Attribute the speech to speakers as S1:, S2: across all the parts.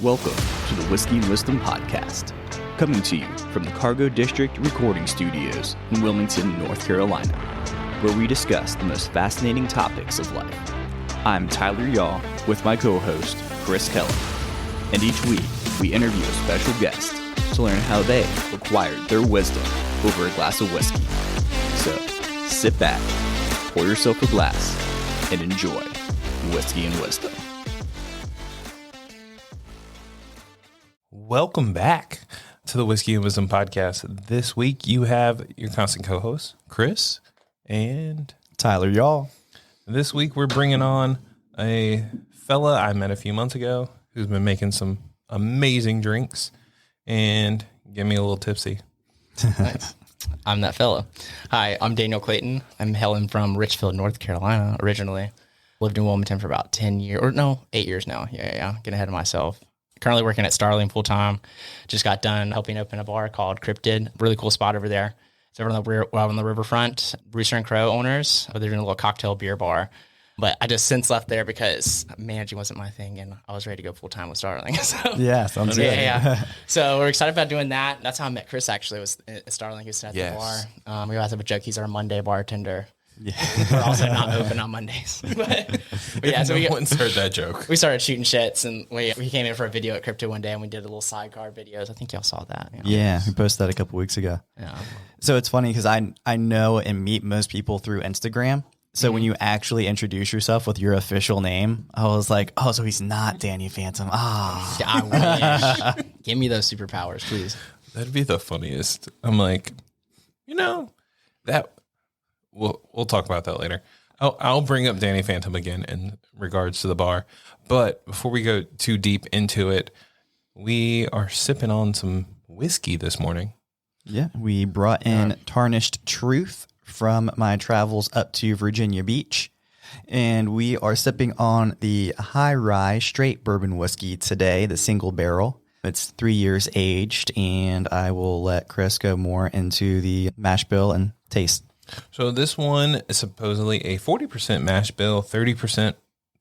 S1: Welcome to the Whiskey and Wisdom Podcast, coming to you from the Cargo District Recording Studios in Wilmington, North Carolina, where we discuss the most fascinating topics of life. I'm Tyler Yaw with my co-host, Chris Keller, and each week we interview a special guest to learn how they acquired their wisdom over a glass of whiskey. So, sit back, pour yourself a glass, and enjoy Whiskey and Wisdom.
S2: Welcome back to the Whiskey and Wisdom Podcast. This week you have your constant co-hosts, Chris and
S3: Tyler Yaw.
S2: This week we're bringing on a fella I met a few months ago who's been making some amazing drinks and get me a little tipsy.
S4: Nice. I'm that fella. Hi, I'm Daniel Clayton. I'm hailing from Richfield, North Carolina, originally. Lived in Wilmington for about 8 years now. Yeah. Getting ahead of myself. Currently working at Starling full time. Just got done helping open a bar called Cryptid. Really cool spot over there. It's over on the riverfront. Rooster and Crow owners. They're doing a little cocktail beer bar. But I just since left there because managing wasn't my thing, and I was ready to go full time with Starling. So
S3: yeah, sounds good.
S4: Yeah. So we're excited about doing that. That's how I met Chris. Actually, was at Starling, who sat at the bar. We always have a joke. He's our Monday bartender. Yeah. We're also not open on Mondays. but yeah, so
S2: no one's heard that joke.
S4: We started shooting shits, and we came in for a video at Crypto one day, and we did a little sidecar videos. I think y'all saw that. You know?
S3: Yeah, we posted that a couple weeks ago.
S4: Yeah.
S3: So it's funny because I know and meet most people through Instagram. So when you actually introduce yourself with your official name, I was like, oh, so he's not Danny Phantom.
S4: I wish. Give me those superpowers, please.
S2: That'd be the funniest. I'm like, that we'll talk about that later. I'll bring up Danny Phantom again in regards to the bar. But before we go too deep into it, we are sipping on some whiskey this morning.
S3: Yeah, we brought in Tarnished Truth from my travels up to Virginia Beach. And we are sipping on the High Rye Straight Bourbon Whiskey today, the single barrel. It's 3 years aged, and I will let Chris go more into the mash bill and taste.
S2: So this one is supposedly a 40% mash bill, 30%,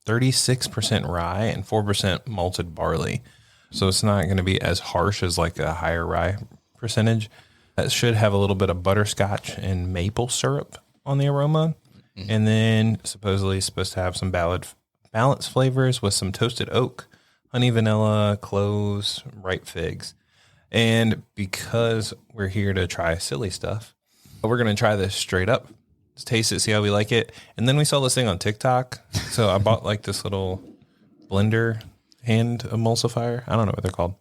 S2: 36% rye, and 4% malted barley. So it's not going to be as harsh as like a higher rye percentage. That should have a little bit of butterscotch and maple syrup on the aroma. Mm-hmm. And then supposedly it's supposed to have some balanced flavors with some toasted oak, honey, vanilla, cloves, ripe figs. And because we're here to try silly stuff, we're going to try this straight up. Let's taste it, see how we like it. And then we saw this thing on TikTok. So I bought like this little blender hand emulsifier. I don't know what they're called.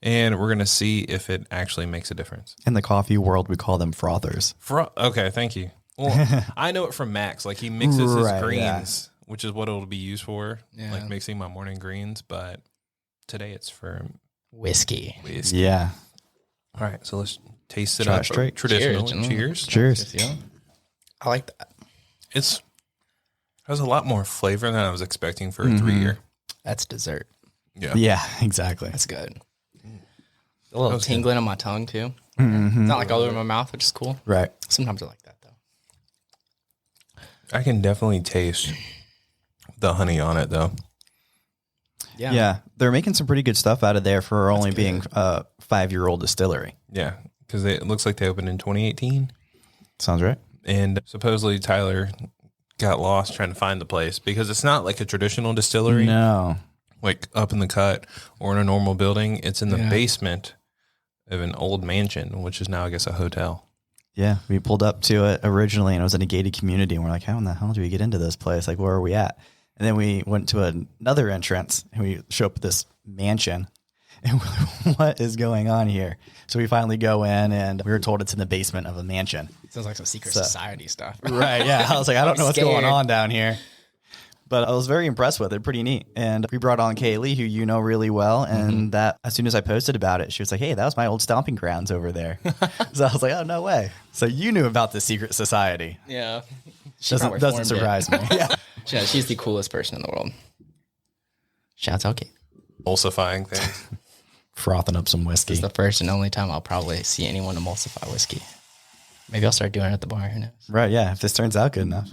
S2: And we're going to see if it actually makes a difference.
S3: In the coffee world, we call them frothers.
S2: Okay, thank you. Well, I know it from Max. Like he mixes his greens, which is what it'll be used for, like mixing my morning greens. But today it's for
S4: whiskey.
S3: Yeah.
S2: All right, so let's taste it
S3: Try
S2: up.
S3: it straight.
S2: Traditionally.
S3: Cheers.
S4: I like that.
S2: It has a lot more flavor than I was expecting for a 3-year.
S4: That's dessert.
S3: Yeah, exactly.
S4: That's good. A little tingling on my tongue, too. Mm-hmm. It's not like all over my mouth, which is cool.
S3: Right.
S4: Sometimes I like that, though.
S2: I can definitely taste the honey on it, though.
S3: Yeah. They're making some pretty good stuff out of there for only being a 5-year-old distillery.
S2: Yeah, because it looks like they opened in 2018.
S3: Sounds right.
S2: And supposedly Tyler got lost trying to find the place because it's not like a traditional distillery.
S3: No.
S2: Like up in the cut or in a normal building. It's in the basement of an old mansion, which is now, I guess, a hotel.
S3: Yeah, we pulled up to it originally, and it was in a gated community, and we're like, how in the hell do we get into this place? Like, where are we at? And then we went to another entrance, and we show up at this mansion, and we're like, what is going on here? So we finally go in, and we were told it's in the basement of a mansion.
S4: Sounds like some secret society stuff.
S3: Right, yeah. I was like, I don't know what's going on down here. But I was very impressed with it. Pretty neat. And we brought on Kaylee, who you know really well. And that as soon as I posted about it, she was like, hey, that was my old stomping grounds over there. So I was like, oh, no way. So you knew about the secret society.
S4: Yeah.
S3: Doesn't surprise me. Yeah.
S4: She's the coolest person in the world. Shouts out Kate.
S2: Emulsifying things.
S3: Frothing up some whiskey.
S4: This is the first and only time I'll probably see anyone emulsify whiskey. Maybe I'll start doing it at the bar. Who knows?
S3: Right, yeah. If this turns out good enough.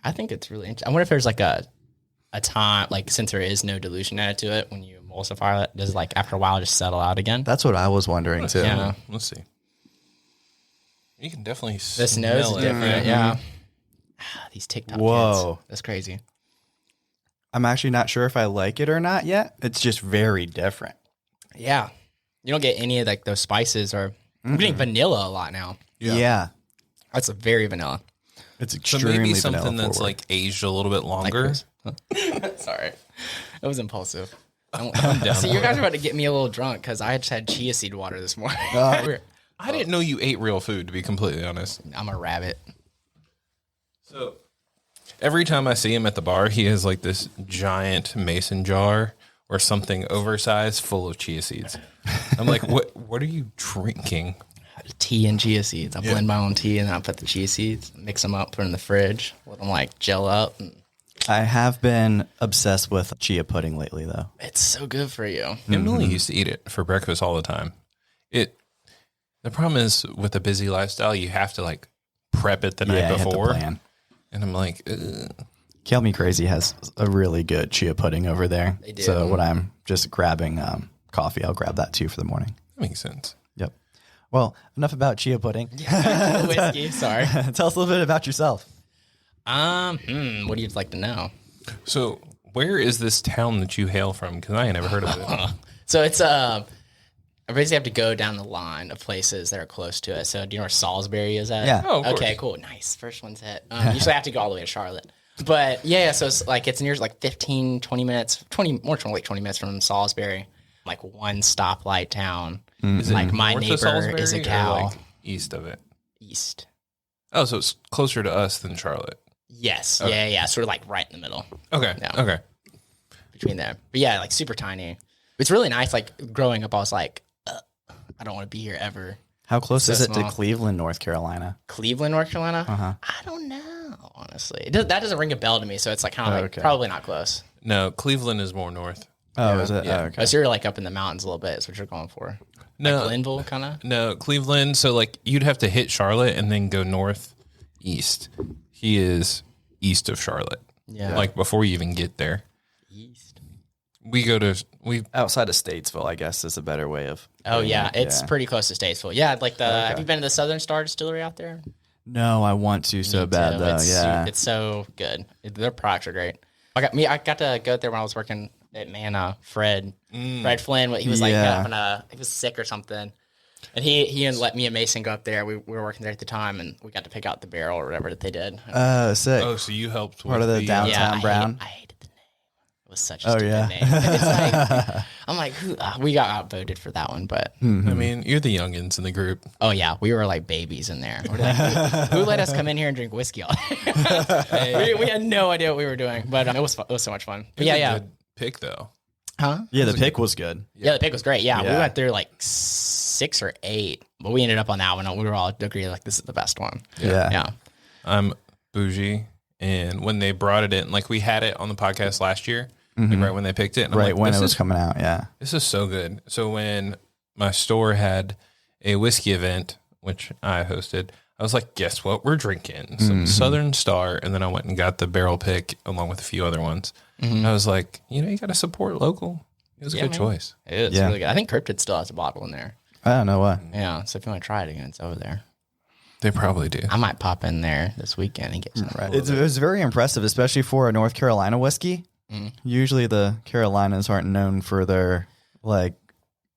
S4: I think it's really interesting. I wonder if there's like a time, like since there is no dilution added to it, when you emulsify it? Does it, like, after a while just settle out again?
S3: That's what I was wondering too.
S4: Yeah.
S2: Let's see. You can definitely
S4: This nose is different. Yeah. These TikTok
S3: Whoa.
S4: kids. That's crazy.
S3: I'm actually not sure if I like it or not yet. It's just very different.
S4: Yeah. You don't get any of like those spices or I'm getting vanilla a lot now.
S3: Yeah.
S4: That's a very vanilla.
S3: It's
S2: So
S3: extremely
S2: maybe something
S3: vanilla
S2: that's
S3: forward.
S2: like aged a little bit
S4: Like
S2: longer.
S4: this. Sorry. It was impulsive.
S2: I'm down.
S4: See, you guys are about to get me a little drunk because I just had chia seed water this morning.
S2: I didn't know you ate real food, to be completely honest.
S4: I'm a rabbit.
S2: So every time I see him at the bar, he has like this giant mason jar or something oversized full of chia seeds. I'm like, what are you drinking?
S4: Tea and chia seeds. I blend my own tea and then I put the chia seeds, mix them up, put them in the fridge, let them like gel up. And
S3: I have been obsessed with chia pudding lately, though.
S4: it's so good for you.
S2: Emily used to eat it for breakfast all the time. The problem is with a busy lifestyle, you have to like prep it the night
S3: I have to
S2: before.
S3: plan.
S2: And I'm like, ugh.
S3: Kill Me Crazy has a really good chia pudding over there.
S4: They do.
S3: So when I'm just grabbing coffee, I'll grab that too for the morning.
S2: That makes sense.
S3: Yep. Well, enough about chia pudding.
S4: Whiskey, sorry.
S3: Tell us a little bit about yourself.
S4: What do you like to know?
S2: So where is this town that you hail from? Because I ain't never heard of it.
S4: So it's I basically have to go down the line of places that are close to it. So do you know where Salisbury is at?
S3: Yeah.
S2: Oh, of
S4: Okay,
S2: course.
S4: cool. Nice. First one's hit. Usually I have to go all the way to Charlotte. But yeah, so it's near like 15, 20 minutes, 20 minutes from Salisbury. Like one stoplight town.
S2: Is it
S4: Like my
S2: north of
S4: neighbor
S2: Salisbury
S4: is a
S2: or,
S4: cow.
S2: like, east of it.
S4: East.
S2: Oh, so it's closer to us than Charlotte.
S4: Yes. Yeah. Sort of like right in the middle
S2: Okay.
S4: Yeah.
S2: Okay.
S4: between there. But yeah, like super tiny. It's really nice. Like growing up, I was like, I don't want to be here ever.
S3: How close
S4: So
S3: is it to
S4: small.
S3: Cleveland, North Carolina?
S4: Cleveland, North Carolina?
S3: Uh-huh.
S4: I don't know, honestly. That doesn't ring a bell to me, so it's like kind of like
S3: Okay.
S4: probably not close.
S2: No, Cleveland is more north.
S3: Oh, is it?
S2: Yeah.
S3: Oh, okay.
S4: Oh, so you're like up in the mountains a little bit. Is what you're going for?
S2: No,
S4: Like Glenville, kind of.
S2: no, Cleveland. So like you'd have to hit Charlotte and then go northeast. He is east of Charlotte.
S4: Yeah.
S2: Like before you even get there.
S4: East.
S2: We
S3: Outside of Statesville, I guess, is a better way of.
S4: Oh yeah, it's
S3: Yeah.
S4: pretty close to Statesville. Yeah, like the. Have you been to the Southern Star Distillery out there?
S3: No, I want to so
S4: Me
S3: bad
S4: too.
S3: though.
S4: It's so good. Their products are great. I got to go there when I was working at Mana. Fred Flynn. He was like he was sick or something, and he and let me and Mason go up there. We were working there at the time, and we got to pick out the barrel or whatever that they did.
S3: Sick.
S2: oh, so you helped
S3: Part
S2: with
S3: of the downtown
S4: I
S3: Brown.
S4: hated the name. It was such a stupid
S3: yeah.
S4: name. It's like, I'm like, we got outvoted for that one, but
S2: I mean, you're the youngins in the group.
S4: oh yeah, we were like babies in there. We're like, who let us come in here and drink whiskey all day? we had no idea what we were doing, but it was so much fun. But yeah.
S2: Good pick though.
S4: Huh?
S3: Yeah, the pick was good.
S4: Yeah, the pick was great. Yeah, we
S3: Yeah.
S4: went through like 6 or 8, but we ended up on that one. We were all agreed like this is the best one.
S3: Yeah.
S4: Yeah.
S2: I'm bougie, and when they brought it in, like we had it on the podcast last year, like right when they picked it. And I'm
S3: Right
S2: like,
S3: when
S2: this
S3: it was
S2: is
S3: coming out. Yeah.
S2: This is so good. So when my store had a whiskey event, which I hosted, I was like, guess what? We're drinking some Southern Star. And then I went and got the barrel pick along with a few other ones. And I was like, you got to support local. It was a good
S4: man.
S2: choice.
S4: It is
S3: Yeah.
S4: really good. I think Cryptid still has a bottle in there.
S3: I don't know what.
S4: Yeah, so if you want to try it again, it's over there.
S2: They probably do.
S4: I might pop in there this weekend and get some.
S3: It was very impressive, especially for a North Carolina whiskey. Usually the Carolinas aren't known for their like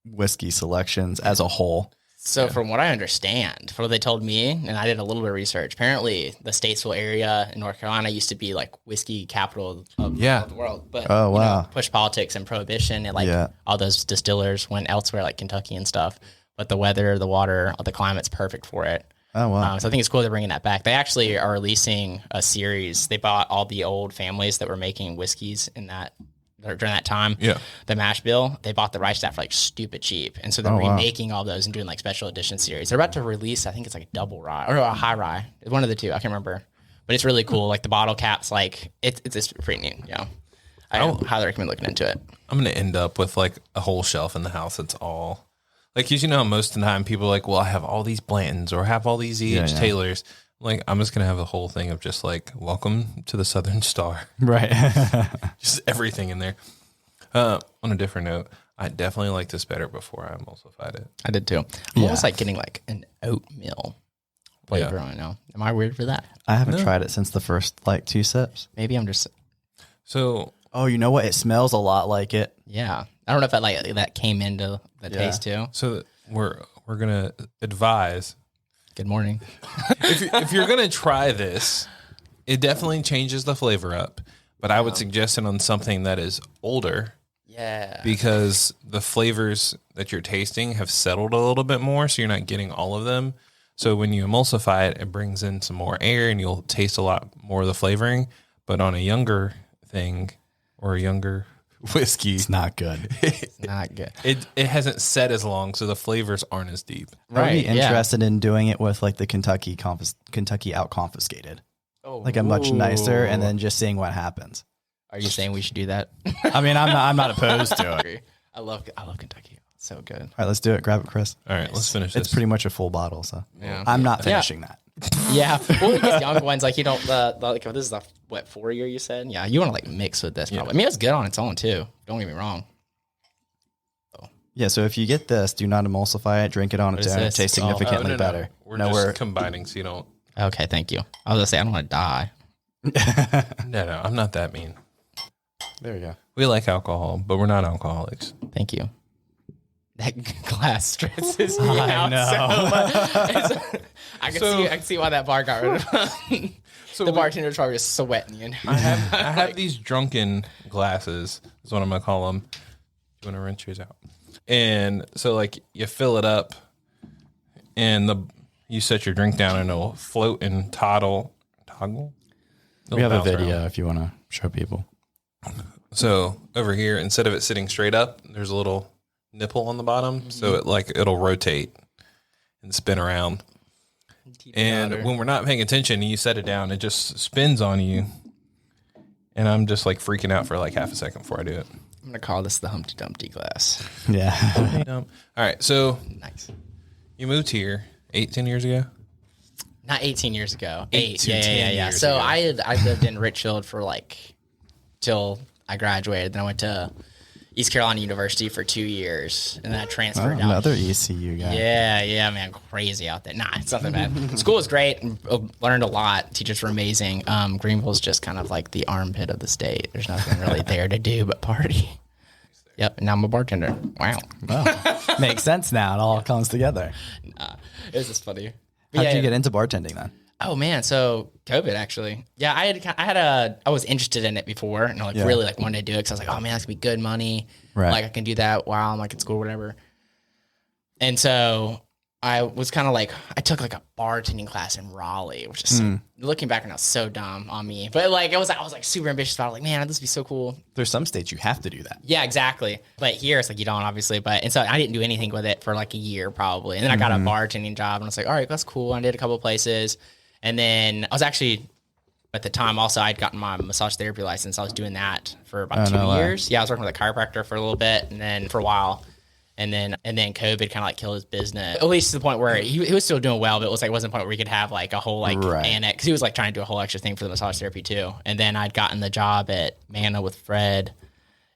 S3: whiskey selections as a whole.
S4: So from what I understand, from what they told me, and I did a little bit of research, apparently the Statesville area in North Carolina used to be like whiskey capital of the world. But
S3: Oh, wow.
S4: push politics and prohibition and like
S3: Yeah.
S4: all those distillers went elsewhere like Kentucky and stuff. But the weather, the water, the climate's perfect for it.
S3: Oh, wow.
S4: So I think it's cool they're bringing that back. They actually are releasing a series. They bought all the old families that were making whiskeys in that during that time.
S2: Yeah.
S4: The mash bill, they bought the rights to that for like stupid cheap, and so they're remaking all those and doing like special edition series. They're about to release, I think it's like a double rye or a high rye, one of the two. I can't remember, but it's really cool. Like the bottle caps, like it's pretty neat. Yeah, I highly recommend looking into it.
S2: I'm going to end up with like a whole shelf in the house. That's all. Like, 'cause most of the time people are like, well, I have all these Blantons or I have all these E.H. Taylors. Like, I'm just going to have a whole thing of just like, welcome to the Southern Star.
S3: Right.
S2: Just everything in there. On a different note, I definitely like this better before I emulsified it.
S4: I did too. I'm almost like getting like an oatmeal flavor right now. Am I weird for that?
S3: I haven't tried it since the first like 2 sips.
S4: Maybe I'm just.
S2: So,
S3: Oh, you know what? It smells a lot like it.
S4: Yeah. I don't know if that like that came into the taste too.
S2: so we're gonna advise
S4: Good morning.
S2: if you're gonna try this, it definitely changes the flavor up. But I would suggest it on something that is older.
S4: Yeah.
S2: Because the flavors that you're tasting have settled a little bit more, so you're not getting all of them. So when you emulsify it, it brings in some more air and you'll taste a lot more of the flavoring. But on a younger thing or a younger whiskey,
S3: It's not good.
S4: It's not good.
S2: it hasn't set as long, so the flavors aren't as deep.
S3: I'd be interested in doing it with like the Kentucky out confiscated.
S4: Oh,
S3: Like a much nicer, and then just seeing what happens.
S4: Are you saying we should do that?
S3: I mean, I'm not opposed to it.
S4: I love Kentucky. It's so good.
S3: All right, let's do it. Grab it, Chris.
S2: All right, let's finish this.
S3: It's pretty much a full bottle, so
S4: Yeah.
S3: I'm not finishing that.
S4: Yeah. Well, these young ones, like you don't like this is the 4-year you said? Yeah, you want to like mix with this probably. I mean, it's good on its own too. Don't get me wrong.
S3: Yeah, so if you get this, do not emulsify it. Drink it on its
S4: is
S3: own. It
S4: this?
S3: tastes significantly better.
S2: We're just combining so you don't.
S4: Okay, thank you. I was gonna say I don't want to die.
S2: No, I'm not that mean.
S3: There you go.
S2: We like alcohol, but we're not alcoholics.
S4: Thank you. That glass stresses me out
S3: know.
S4: so much. I can see why that bar got rid of.
S2: So
S4: the bartender's probably just sweating. You know?
S2: I have these drunken glasses. Is what I'm gonna call them. You want to rinse yours out? And so like you fill it up, and you set your drink down, and it'll float and toggle.
S3: We have a video if you want to show people.
S2: So over here, instead of it sitting straight up, there's a little nipple on the bottom, so it'll rotate and spin around. And when we're not paying attention, and you set it down, it just spins on you. And I'm just like freaking out for like half a second before I do it.
S4: I'm gonna call this the Humpty Dumpty glass.
S3: Yeah.
S2: All right, so
S4: Nice.
S2: you moved here 18 years ago.
S4: Not 18 years ago.
S2: 8 to 10
S4: Yeah.
S2: years
S4: So
S2: ago.
S4: I lived in Richfield for like till I graduated. Then I went to East Carolina University for 2 years, and then I transferred down.
S3: Another ECU guy.
S4: Yeah, man, crazy out there. Nah, it's nothing bad. School was great. Learned a lot. Teachers were amazing. Greenville's just kind of like the armpit of the state. There's nothing really there to do but party. Yep, and now I'm a bartender. Wow.
S3: Makes sense now. It all comes together.
S4: It was just funny.
S3: How did you get into bartending then?
S4: Oh man, so COVID actually. Yeah, I was interested in it before, and I really like wanted to do it because I was like, oh man, that's gonna be good money.
S3: Right.
S4: Like I can do that while I'm like in school, or whatever. And so I was kind of like, I took like a bartending class in Raleigh, which is looking back now so dumb on me. But like I was like super ambitious about it. Like, man, this would be so cool.
S3: There's some states you have to do that.
S4: Yeah, exactly. But here it's like you don't obviously. And so I didn't do anything with it for like a year probably. And then I got a bartending job, and I was like, all right, that's cool. I did a couple of places. And then I was actually, at the time also, I'd gotten my massage therapy license. I was doing that for about 2 years. Yeah, I was working with a chiropractor for a little bit, and then for a while. And then COVID kind of like killed his business, at least to the point where he was still doing well, but it was like wasn't a point where he could have like a whole like annex, because he was like trying to do a whole extra thing for the massage therapy too. And then I'd gotten the job at Mana with Fred,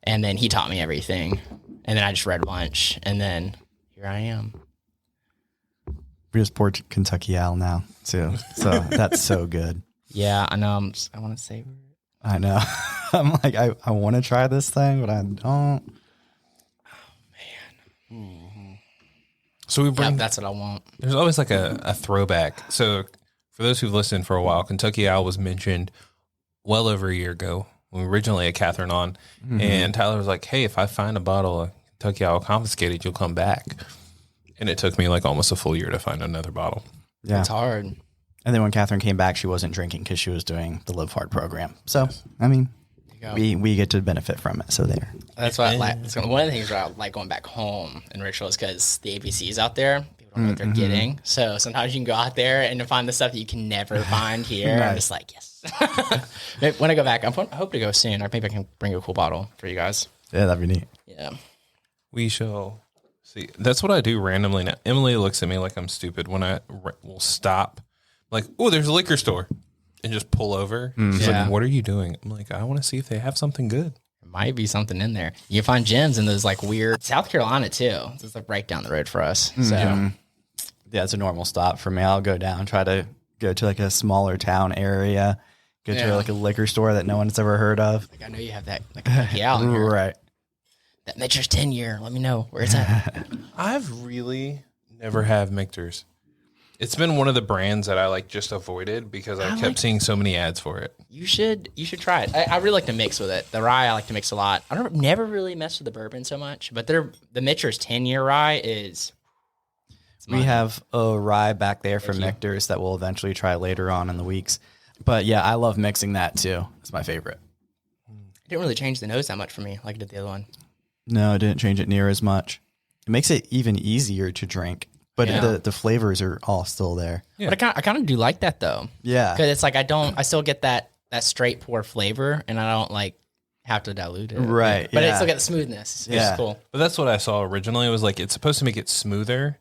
S4: and then he taught me everything. And then I just read lunch, and then here I am.
S3: We just poured Kentucky Owl now too, so that's so good.
S4: Yeah, I know. I want to savor it.
S3: I know. I'm like, I want to try this thing, but I don't.
S2: So we bring.
S4: Yep, that's what I want.
S2: There's always like a throwback. So for those who've listened for a while, Kentucky Owl was mentioned well over a year ago when we originally had Catherine on, and Tyler was like, "Hey, if I find a bottle of Kentucky Owl confiscated, you'll come back." And it took me like almost a full year to find another bottle.
S3: Yeah,
S4: It's hard.
S3: And then when Catherine came back, she wasn't drinking because she was doing the Live Hard program. So I mean, we get to benefit from it. So there.
S4: That's why I like. One of the things where I like going back home in Richfield is because the ABCs out there, people don't know what they're getting. So sometimes you can go out there and find the stuff that you can never find here. I'm just like, yes. When I go back, I hope to go soon. Or maybe I can bring a cool bottle for you guys.
S3: Yeah, that'd be neat.
S4: Yeah.
S2: We shall see. That's what I do randomly now. Emily looks at me like I'm stupid when I will stop. Like, oh, there's a liquor store. And just pull over. She's like, what are you doing? I'm like, I want to see if they have something good.
S4: might be something in there. You can find gems in those like weird South Carolina too. It's like right down the road for us. So
S3: Yeah, it's a normal stop for me. I'll go down, try to go to like a smaller town area, go to like a liquor store that no one's ever heard of.
S4: like I know you have that like out here.
S3: Right.
S4: That Mitcher's 10 year. Let me know where it's at.
S2: I've really never have Michter's. It's been one of the brands that I like just avoided because I kept seeing so many ads for it.
S4: You should try it. I really like to mix with it. The rye I like to mix a lot. I don't never really mess with the bourbon so much, but the Mitcher's 10-year rye is.
S3: We have a rye back there from Michter's that we'll eventually try later on in the weeks. But yeah, I love mixing that too. It's my favorite.
S4: It didn't really change the nose that much for me like it did the other one.
S3: No, it didn't change it near as much. It makes it even easier to drink, but the flavors are all still there.
S4: Yeah. But I kind of do like that though.
S3: Yeah.
S4: Because it's like I still get that straight pour flavor and I don't like have to dilute it.
S3: Right.
S4: But I still get the smoothness. It's cool.
S2: But that's what I saw originally. It was like it's supposed to make it smoother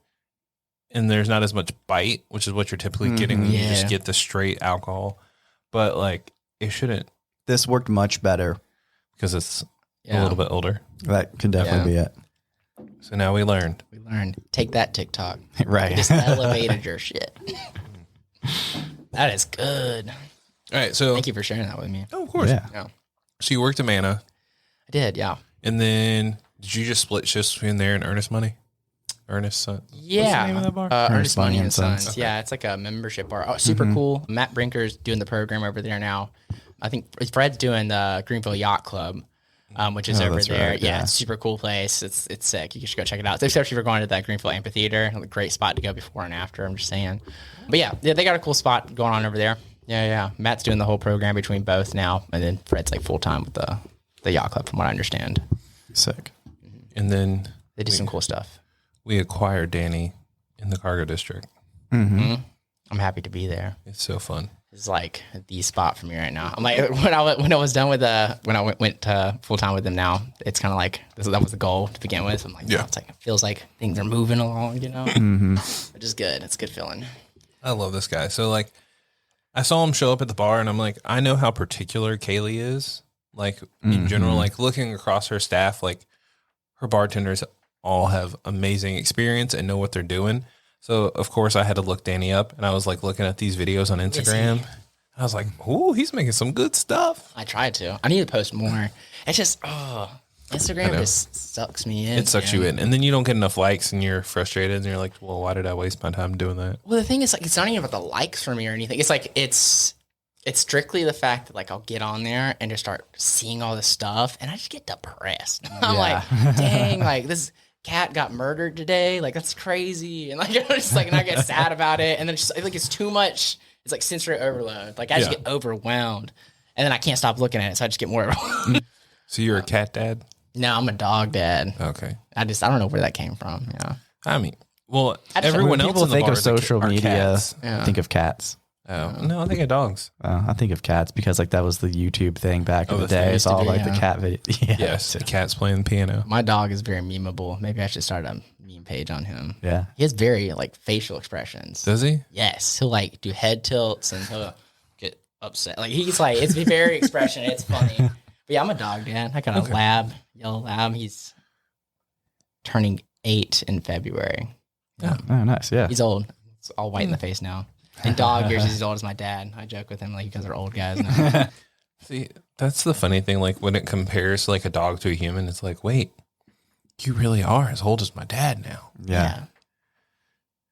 S2: and there's not as much bite, which is what you're typically getting when you just get the straight alcohol. But like it shouldn't.
S3: This worked much better.
S2: Because it's a little bit older.
S3: That could definitely be it.
S2: So now we learned.
S4: Take that TikTok.
S3: Right.
S4: You just elevated your shit. That is good.
S2: All right. So
S4: thank you for sharing that with me.
S2: Oh, of course.
S3: Yeah.
S2: So you worked at Mana.
S4: I did, yeah.
S2: And then did you just split shifts between there and Ernest Money? Ernest Son.
S4: Yeah.
S2: What's the name of that bar?
S4: Ernest Money and Sons. Okay. Yeah, it's like a membership bar. Oh, super cool. Matt Brinker's doing the program over there now. I think Fred's doing the Greenville Yacht Club, which is over there.
S3: Right,
S4: yeah, it's a super cool place. It's sick. You should go check it out. Especially if you're going to that Greenville Amphitheater. A great spot to go before and after, I'm just saying. But yeah, they got a cool spot going on over there. Yeah. Matt's doing the whole program between both now. And then Fred's like full-time with the Yacht Club, from what I understand.
S3: Sick.
S2: And then
S4: they do some cool stuff.
S2: We acquired Danny in the Cargo District.
S4: Mm-hmm. I'm happy to be there.
S2: It's so fun.
S4: It's like the spot for me right now. I'm like when I was done with when I went to full time with them now, it's kind of like that was the goal to begin with. I'm like, it's like it feels like things are moving along, which is good. It's a good feeling.
S2: I love this guy. So like, I saw him show up at the bar, and I'm like, I know how particular Kaylee is. Like in general, like looking across her staff, like her bartenders all have amazing experience and know what they're doing. So, of course, I had to look Danny up, and I was, like, looking at these videos on Instagram. I was like, ooh, he's making some good stuff.
S4: I tried to. I need to post more. It's just, Instagram just sucks me in.
S2: It sucks you in. And then you don't get enough likes, and you're frustrated, and you're like, well, why did I waste my time doing that?
S4: Well, the thing is, like, it's not even about the likes for me or anything. It's like, it's strictly the fact that, like, I'll get on there and just start seeing all this stuff, and I just get depressed. I'm like, dang, like, this cat got murdered today, like that's crazy, and like I'm just like, and I get sad about it, and then it's just like it's too much. It's like sensory overload. Like I just get overwhelmed, and then I can't stop looking at it, so I just get more overwhelmed.
S2: So you're a cat dad?
S4: No, I'm a dog dad.
S2: Okay.
S4: I don't know where that came from. Yeah.
S2: I mean, well, everyone else
S3: people
S2: in the
S3: think of
S2: bars
S3: social
S2: are
S3: media.
S2: cats.
S3: Think of cats.
S2: Oh no, I think of dogs.
S3: I think of cats because like that was the YouTube thing back in the day. It's all like the cat video.
S2: Yes, the cat's playing piano.
S4: My dog is very memeable. Maybe I should start a meme page on him.
S3: Yeah,
S4: he has very like facial expressions.
S2: Does he?
S4: Yes, he'll like do head tilts and he'll get upset. Like he's like it's very expression. It's funny. But yeah, I'm a dog dad. I got a yellow lab. He's turning 8 in February.
S3: Yeah. Oh, nice. Yeah,
S4: he's old. It's all white in the face now. In dog years, he's as old as my dad. I joke with him like you guys are old guys now.
S2: See, that's the funny thing. Like when it compares like a dog to a human, it's like, wait, you really are as old as my dad now.
S3: Yeah.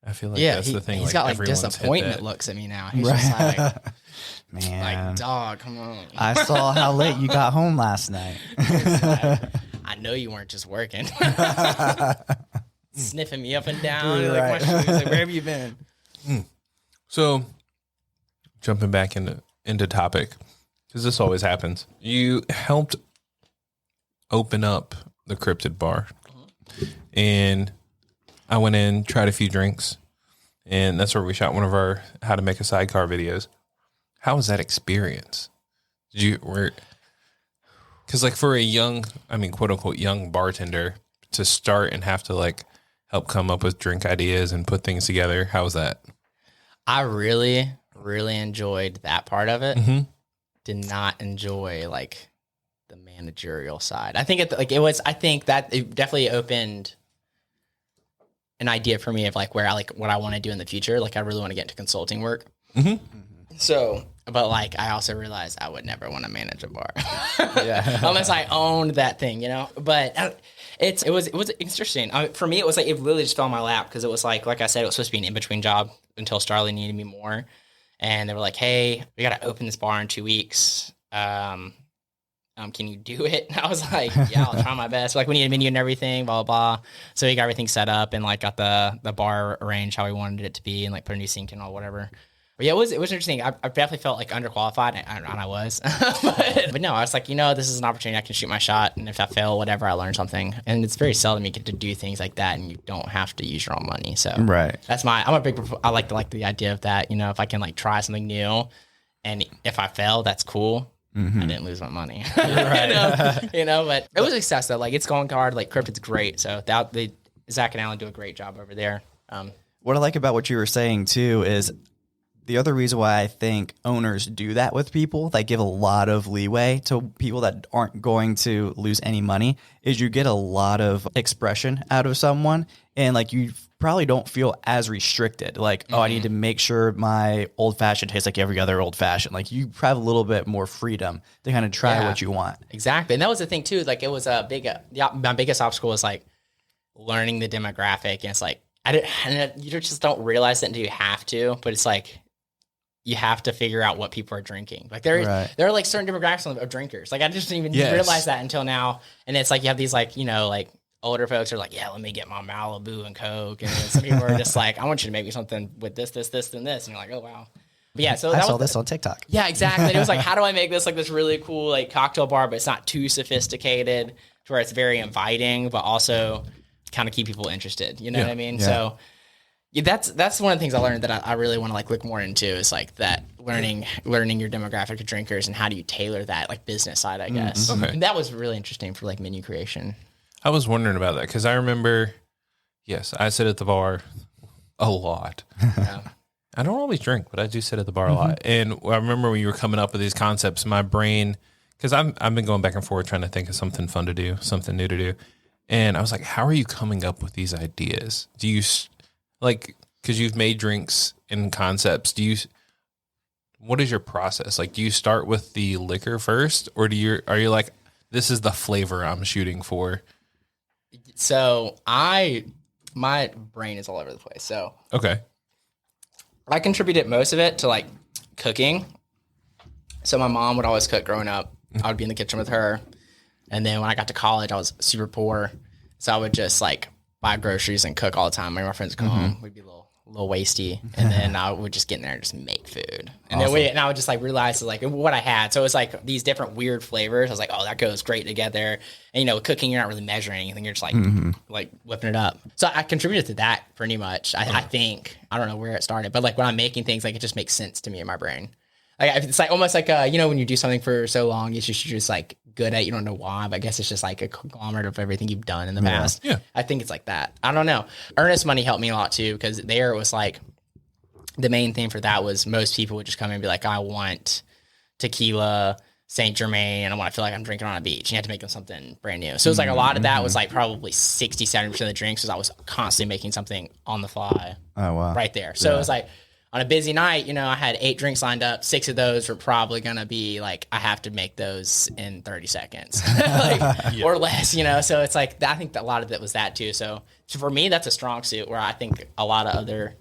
S2: I feel like that's the thing.
S4: He's got like disappointment looks at me now. He's just like,
S3: man,
S4: like dog, come on.
S3: I saw how late you got home last night.
S4: I know you weren't just working. Sniffing me up and down. Like, my shoes, like, where have you been?
S2: So, jumping back into topic, because this always happens. You helped open up the Cryptid Bar, and I went in, tried a few drinks, and that's where we shot one of our how to make a sidecar videos. How was that experience? Because like for a young, quote unquote young bartender to start and have to like help come up with drink ideas and put things together, how was that?
S4: I really, really enjoyed that part of it.
S2: Mm-hmm.
S4: Did not enjoy like the managerial side. I think I think that it definitely opened an idea for me of like where what I want to do in the future. Like I really want to get into consulting work. Mm-hmm. So, but like I also realized I would never want to manage a bar unless I owned that thing, But it was interesting. For me, it was like it really just fell in my lap because it was like I said, it was supposed to be an in between job until Starley needed me more, and they were like, "Hey, we got to open this bar in 2 weeks. Can you do it?" And I was like, "Yeah, I'll try my best." Like we need a menu and everything, blah blah blah. So we got everything set up and like got the bar arranged how we wanted it to be, and like put a new sink in or whatever. But yeah, it was interesting. I definitely felt like underqualified, and I was. but no, I was like, this is an opportunity. I can shoot my shot, and if I fail, whatever, I learn something. And it's very seldom you get to do things like that, and you don't have to use your own money. So that's I like the idea of that. If I can like try something new, and if I fail, that's cool. Mm-hmm. I didn't lose my money. Right. But it was a success though. Like it's going hard. Like Cryptid's great. So Zach and Alan do a great job over there.
S3: What I like about what you were saying too is the other reason why I think owners do that with people, they give a lot of leeway to people that aren't going to lose any money, is you get a lot of expression out of someone, and like you probably don't feel as restricted. Like, oh, I need to make sure my old fashioned tastes like every other old fashioned. Like you have a little bit more freedom to kind of try what you want.
S4: Exactly, and that was the thing too. Like it was my biggest obstacle was like learning the demographic, and it's like you just don't realize it until you have to. But it's like you have to figure out what people are drinking. Like there are like certain demographics of drinkers. Like I just didn't even realize that until now. And it's like you have these like, like older folks are like, yeah, let me get my Malibu and Coke. And then some people are just like, I want you to make me something with this, and this. And you're like, oh, wow. But yeah, so
S3: I saw this on TikTok.
S4: Yeah, exactly. And it was like, how do I make this like this really cool like cocktail bar, but it's not too sophisticated to where it's very inviting, but also kind of keep people interested. You know what I mean? Yeah. So that's one of the things I learned that I really want to like look more into is like that learning your demographic of drinkers and how do you tailor that like business side, I guess. Okay. And that was really interesting for like menu creation.
S2: I was wondering about that because I remember, yes, I sit at the bar a lot. Yeah. I don't always drink, but I do sit at the bar a lot. And I remember when you were coming up with these concepts, my brain, because I've been going back and forth trying to think of something fun to do, something new to do. And I was like, how are you coming up with these ideas? Do you like, because you've made drinks and concepts, what is your process? Like, do you start with the liquor first, or are you like, this is the flavor I'm shooting for?
S4: So my brain is all over the place. So
S2: okay,
S4: I contributed most of it to like cooking. So my mom would always cook growing up. I would be in the kitchen with her. And then when I got to college, I was super poor. So I would just like buy groceries and cook all the time. My friends would come home. We'd be a little wasty. And then I would just get in there and just make food. And then I would just like realize like what I had. So it was like these different weird flavors. I was like, oh, that goes great together. And with cooking, you're not really measuring anything. You're just like like whipping it up. So I contributed to that pretty much. I think, I don't know where it started, but like when I'm making things, like it just makes sense to me in my brain. Like it's like almost like when you do something for so long, you're just like good at, you don't know why, but I guess it's just like a conglomerate of everything you've done in the past. Yeah. I think it's like that. I don't know. Earnest Money helped me a lot too, because there it was like the main thing for that was most people would just come in and be like, I want tequila, Saint Germain, and I want to feel like I'm drinking on a beach. And you had to make them something brand new. So it was like a lot of that was like probably 60-70% of the drinks was I was constantly making something on the fly. Oh wow. Right there. So it was like on a busy night, I had 8 drinks lined up. 6 of those were probably going to be like, I have to make those in 30 seconds or less, So it's like, I think that a lot of it was that too. So for me, that's a strong suit where I think a lot of other,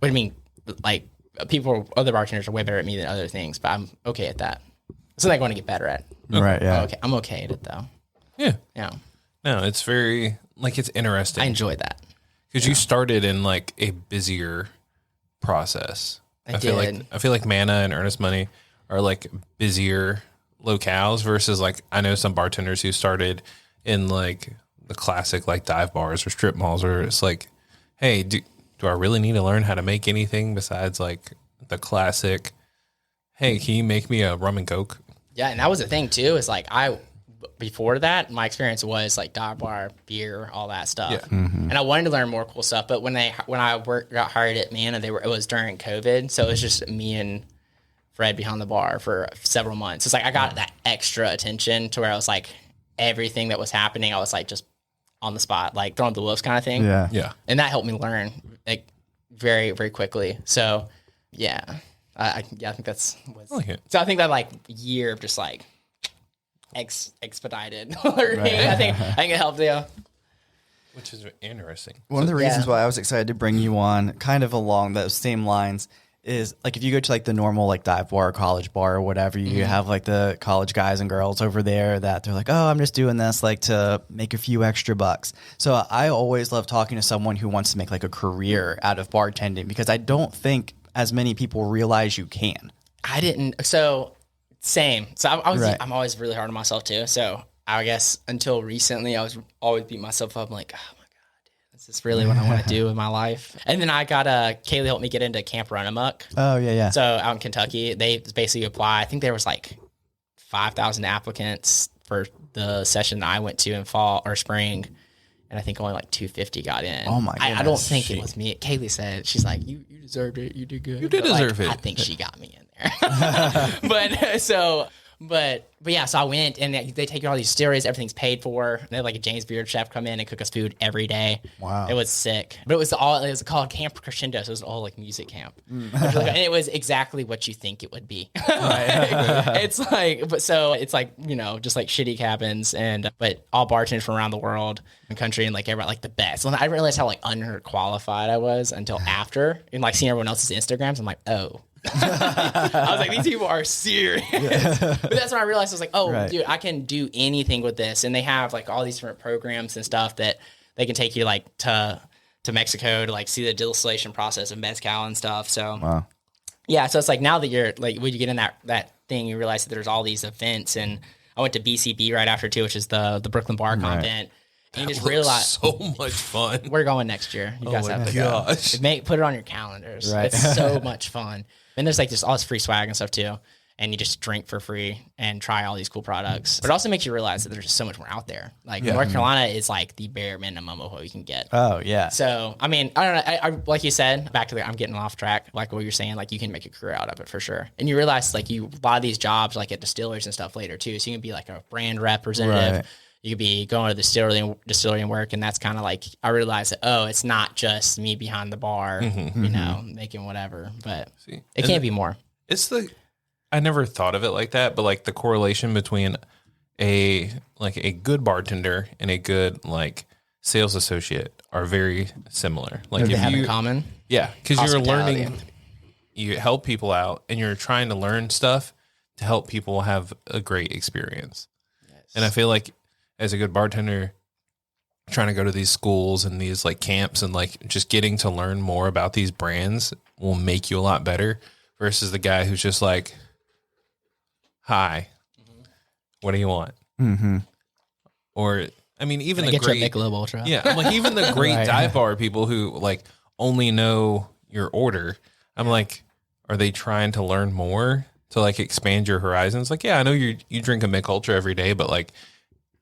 S4: like other bartenders are way better at me than other things, but I'm okay at that. It's something I want to get better at.
S3: Right. Yeah.
S4: Okay. I'm okay at it though.
S2: Yeah.
S4: Yeah.
S2: No, it's very like, it's interesting.
S4: I enjoy that.
S2: Because you started in like a busier process. I feel like Mana and Earnest Money are like busier locales versus like I know some bartenders who started in like the classic like dive bars or strip malls where it's like, hey, do I really need to learn how to make anything besides like the classic, hey, can you make me a rum and coke?
S4: Yeah, and that was the thing too, is like before that, my experience was like dive bar, beer, all that stuff. Yeah. And I wanted to learn more cool stuff, but when I got hired at Mana, it was during COVID, so it was just me and Fred behind the bar for several months. It's like I got that extra attention to where I was like, everything that was happening, I was like just on the spot, like throwing the wolves kind of thing.
S2: Yeah.
S4: And that helped me learn like very, very quickly. So yeah, I think that's so I think that like year of just like expedited learning. I think it helped. Yeah.
S2: Which is interesting.
S3: One of the reasons why I was excited to bring you on, kind of along those same lines, is like if you go to like the normal like dive bar or college bar or whatever, you have like the college guys and girls over there that they're like, oh, I'm just doing this like to make a few extra bucks. So I always love talking to someone who wants to make like a career out of bartending, because I don't think as many people realize you can.
S4: I didn't. So same. So I'm always really hard on myself too. So I guess until recently, I was always beating myself up. I'm like, oh my God, dude, is this really what I want to do in my life? And then I got Kaylee helped me get into Camp Run Amok.
S3: Oh, yeah.
S4: So out in Kentucky, they basically apply. I think there was like 5,000 applicants for the session that I went to in fall or spring. And I think only like 250 got in.
S3: Oh my goodness.
S4: I don't think it was me. Kaylee said, she's like, you deserved it. You did good.
S2: You did deserve it.
S4: I think she got me in there. But yeah, so I went and they take you all these steroids, everything's paid for. They had like a James Beard chef come in and cook us food every day.
S3: Wow.
S4: It was sick. But it was called Camp Crescendo, so it was all like music camp. And it was exactly what you think it would be. It's like, it's like, you know, just like shitty cabins but all bartenders from around the world and country and like everybody like the best. And I realized how like underqualified I was until after and like seeing everyone else's Instagrams. I'm like, oh. I was like, these people are serious. But that's when I realized I was like, oh, dude, I can do anything with this. And they have like all these different programs and stuff that they can take you like to Mexico to like see the distillation process of mezcal and stuff. So yeah, so it's like now that you're like when you get in that thing, you realize that there's all these events. And I went to BCB right after too, which is the Brooklyn Bar Convent. And you just realize
S2: so much fun.
S4: We're going next year. You guys have to go. Put it on your calendars. Right. It's so much fun. And there's like just all this free swag and stuff too. And you just drink for free and try all these cool products. But it also makes you realize that there's just so much more out there. Like North Carolina is like the bare minimum of what you can get.
S3: Oh, yeah.
S4: So, I mean, I don't know. I like you said, back to I'm getting off track. Like what you're saying, like you can make a career out of it for sure. And you realize like a lot of these jobs like at distilleries and stuff later too. So you can be like a brand representative. Right. You could be going to the distillery and work, and that's kind of like I realized that it's not just me behind the bar, you know, making whatever, but it can't be more.
S2: I never thought of it like that, but like the correlation between a good bartender and a good like sales associate are very similar. Like
S4: they have in common,
S2: yeah, because you're learning, you help people out, and you're trying to learn stuff to help people have a great experience. Yes. And I feel like as a good bartender, trying to go to these schools and these like camps and like just getting to learn more about these brands will make you a lot better versus the guy who's just like, hi, what do you want? Mm-hmm. Or, I mean, even the great
S4: Michelob Ultra.
S2: Yeah. I'm like, even the great dive bar people who like only know your order. I'm like, are they trying to learn more to like expand your horizons? Like, yeah, I know you drink a Mick Ultra every day, but like,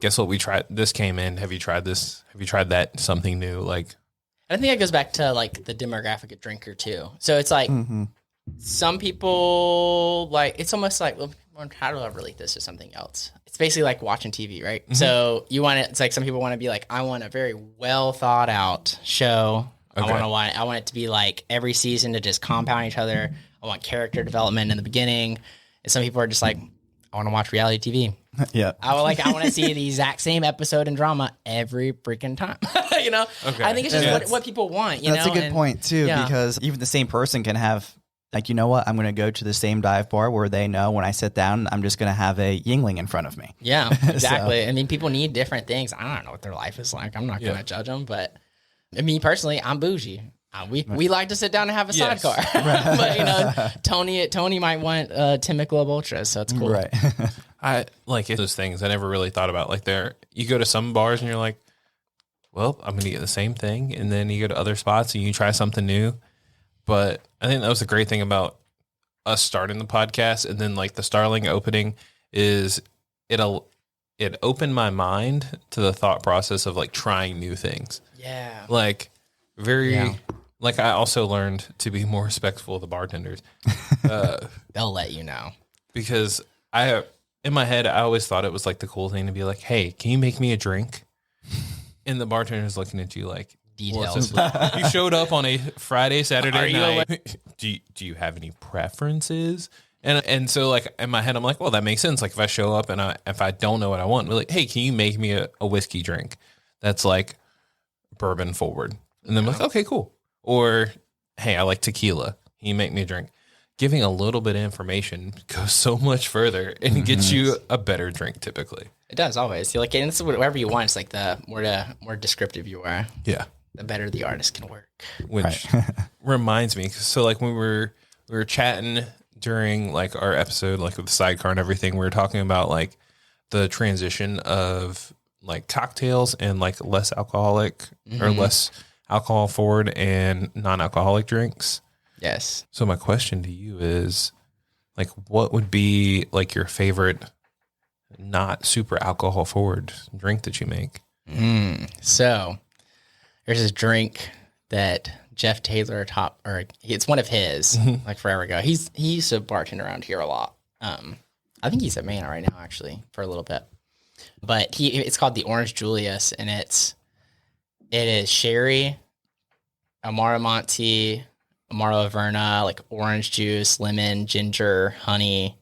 S2: guess what? We tried. This came in. Have you tried this? Have you tried that? Something new. Like,
S4: I think it goes back to like the demographic of drinker too. So it's like some people like it's almost like, well, how do I relate this to something else? It's basically like watching TV, right? Mm-hmm. So you want it. It's like some people want to be like, I want a very well thought out show. Okay. I want it to be like every season to just compound each other. I want character development in the beginning. And some people are just like, I want to watch reality TV.
S3: Yeah.
S4: I want to see the exact same episode and drama every freaking time. You know? Okay. I think it's just what people want, you know?
S3: That's a good point too, because even the same person can have like, you know what? I'm going to go to the same dive bar where they know when I sit down, I'm just going to have a Yingling in front of me.
S4: Yeah, exactly. I mean, people need different things. I don't know what their life is like. I'm not going to judge them, but I mean, personally, I'm bougie. We like to sit down and have a sidecar, but you know, Tony might want 10 Michelob Ultras, so it's cool.
S3: Right.
S2: I like those things. I never really thought about like you go to some bars and you're like, well, I'm going to get the same thing. And then you go to other spots and you try something new. But I think that was the great thing about us starting the podcast. And then like the Starling opening is it opened my mind to the thought process of like trying new things.
S4: Yeah.
S2: Like very like I also learned to be more respectful of the bartenders
S4: They'll let you know.
S2: because in my head, I always thought it was like the cool thing to be like, hey, can you make me a drink? And the bartender's looking at you like,
S4: Details.
S2: you showed up on a Friday, Saturday
S4: you
S2: night. Do you have any preferences? And so like in my head, I'm like, well, that makes sense. Like if I show up and if I don't know what I want, I'm like, hey, can you make me a whiskey drink that's like bourbon forward? And then I'm like, okay, cool. Or hey, I like tequila. Can you make me a drink? Giving a little bit of information goes so much further and gets you a better drink typically.
S4: It does always. You like, and it's whatever you want. It's like the more descriptive you are,
S2: Yeah.
S4: the better the artist can work.
S2: Which reminds me, so like when we were chatting during like our episode, like with the sidecar and everything, we were talking about like the transition of like cocktails and like less alcoholic or less alcohol forward and non-alcoholic drinks.
S4: Yes.
S2: So my question to you is like, what would be like your favorite not super alcohol forward drink that you make?
S4: So there's this drink that Jeff Taylor it's one of his like forever ago. He used to bartend around here a lot. I think he's at Mana right now actually for a little bit, but it's called the Orange Julius, and it is sherry, Amaro Monte, Amaro Averna, like orange juice, lemon, ginger, honey.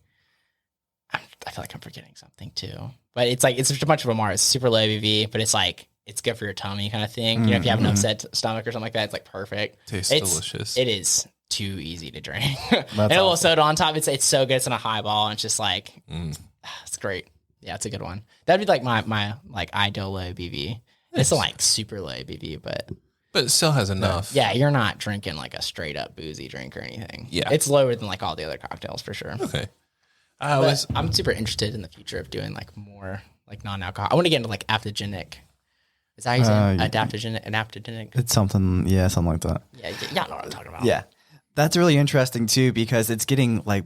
S4: I feel like I'm forgetting something too, but it's just a bunch of Amaro. It's super low ABV, but it's like, it's good for your tummy kind of thing. You know, if you have an upset stomach or something like that, it's like perfect.
S2: Tastes delicious.
S4: It is too easy to drink. And a little soda on top. It's so good. It's in a highball. And it's just like, it's great. Yeah, it's a good one. That'd be like my like ideal low ABV. It's like super low ABV, but
S2: it still has enough.
S4: Yeah, you're not drinking like a straight up boozy drink or anything.
S2: Yeah.
S4: It's lower than like all the other cocktails for sure.
S2: Okay.
S4: I'm super interested in the future of doing like more like non-alcohol. I want to get into like adaptogenic. Is that how you say it? Adaptogenic?
S3: It's something like that.
S4: Yeah, y'all know what I'm talking about.
S3: Yeah. That's really interesting too, because it's getting like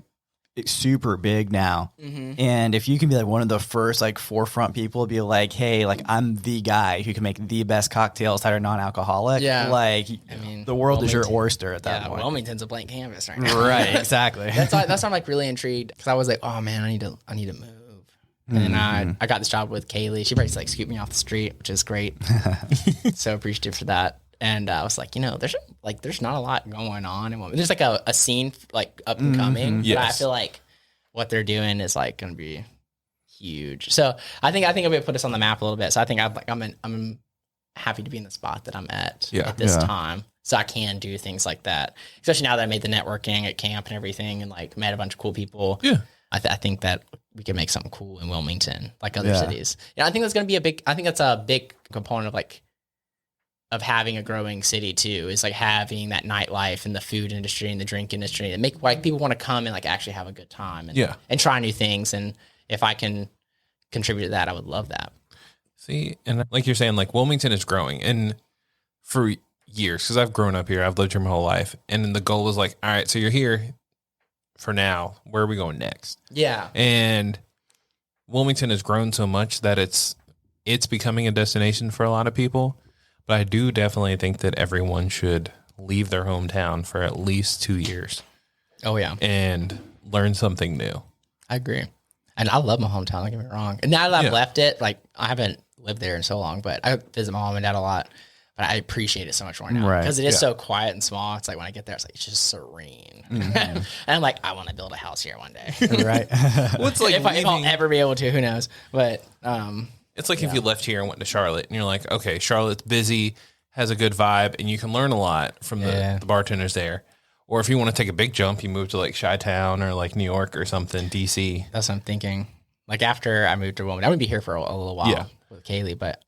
S3: super big now. And if you can be like one of the first like forefront people to be like, hey, like I'm the guy who can make the best cocktails that are non-alcoholic.
S4: Yeah.
S3: Like
S4: I mean,
S3: the world is your
S4: Wilmington-
S3: oyster at that
S4: Yeah,
S3: point.
S4: Wilmington's a blank canvas right now.
S3: Right. Exactly.
S4: That's why I'm like really intrigued, because I was like, oh man, I need to move. And then I got this job with Kaylee. She probably like scooped me off the street, which is great. So appreciative for that. And I was like, there's not a lot going on. And there's like a scene like up and coming.
S2: Yes.
S4: But I feel like what they're doing is like going to be huge. So I think I'm going to put us on the map a little bit. So I think I'm happy to be in the spot that I'm at this time. So I can do things like that, especially now that I made the networking at camp and everything, and like met a bunch of cool people.
S2: Yeah.
S4: I think that we can make something cool in Wilmington, like other cities. I think that's going to be that's a big component of having a growing city too, is like having that nightlife and the food industry and the drink industry and make like people want to come and like actually have a good time and try new things. And if I can contribute to that, I would love that.
S2: See, and like you're saying, like Wilmington is growing, and for years, because I've grown up here, I've lived here my whole life, and then the goal was like, all right, so you're here for now, where are we going next?
S4: Yeah.
S2: And Wilmington has grown so much that it's becoming a destination for a lot of people. But I do definitely think that everyone should leave their hometown for at least 2 years.
S4: Oh yeah.
S2: And learn something new.
S4: I agree. And I love my hometown, don't get me wrong. And now that I've left it, like I haven't lived there in so long, but I visit my mom and dad a lot. But I appreciate it so much more now because it is so quiet and small. It's like when I get there, it's like it's just serene. And I'm like, I want to build a house here one day.
S3: Right.
S2: Well, it's like
S4: if I'll ever be able to, who knows? But
S2: it's like if you left here and went to Charlotte, and you're like, okay, Charlotte's busy, has a good vibe, and you can learn a lot from the bartenders there. Or if you want to take a big jump, you move to like Chi-Town or like New York or something, DC.
S4: That's what I'm thinking. Like after I moved to Wilmington, I'm gonna be here for a little while with Kaylee. But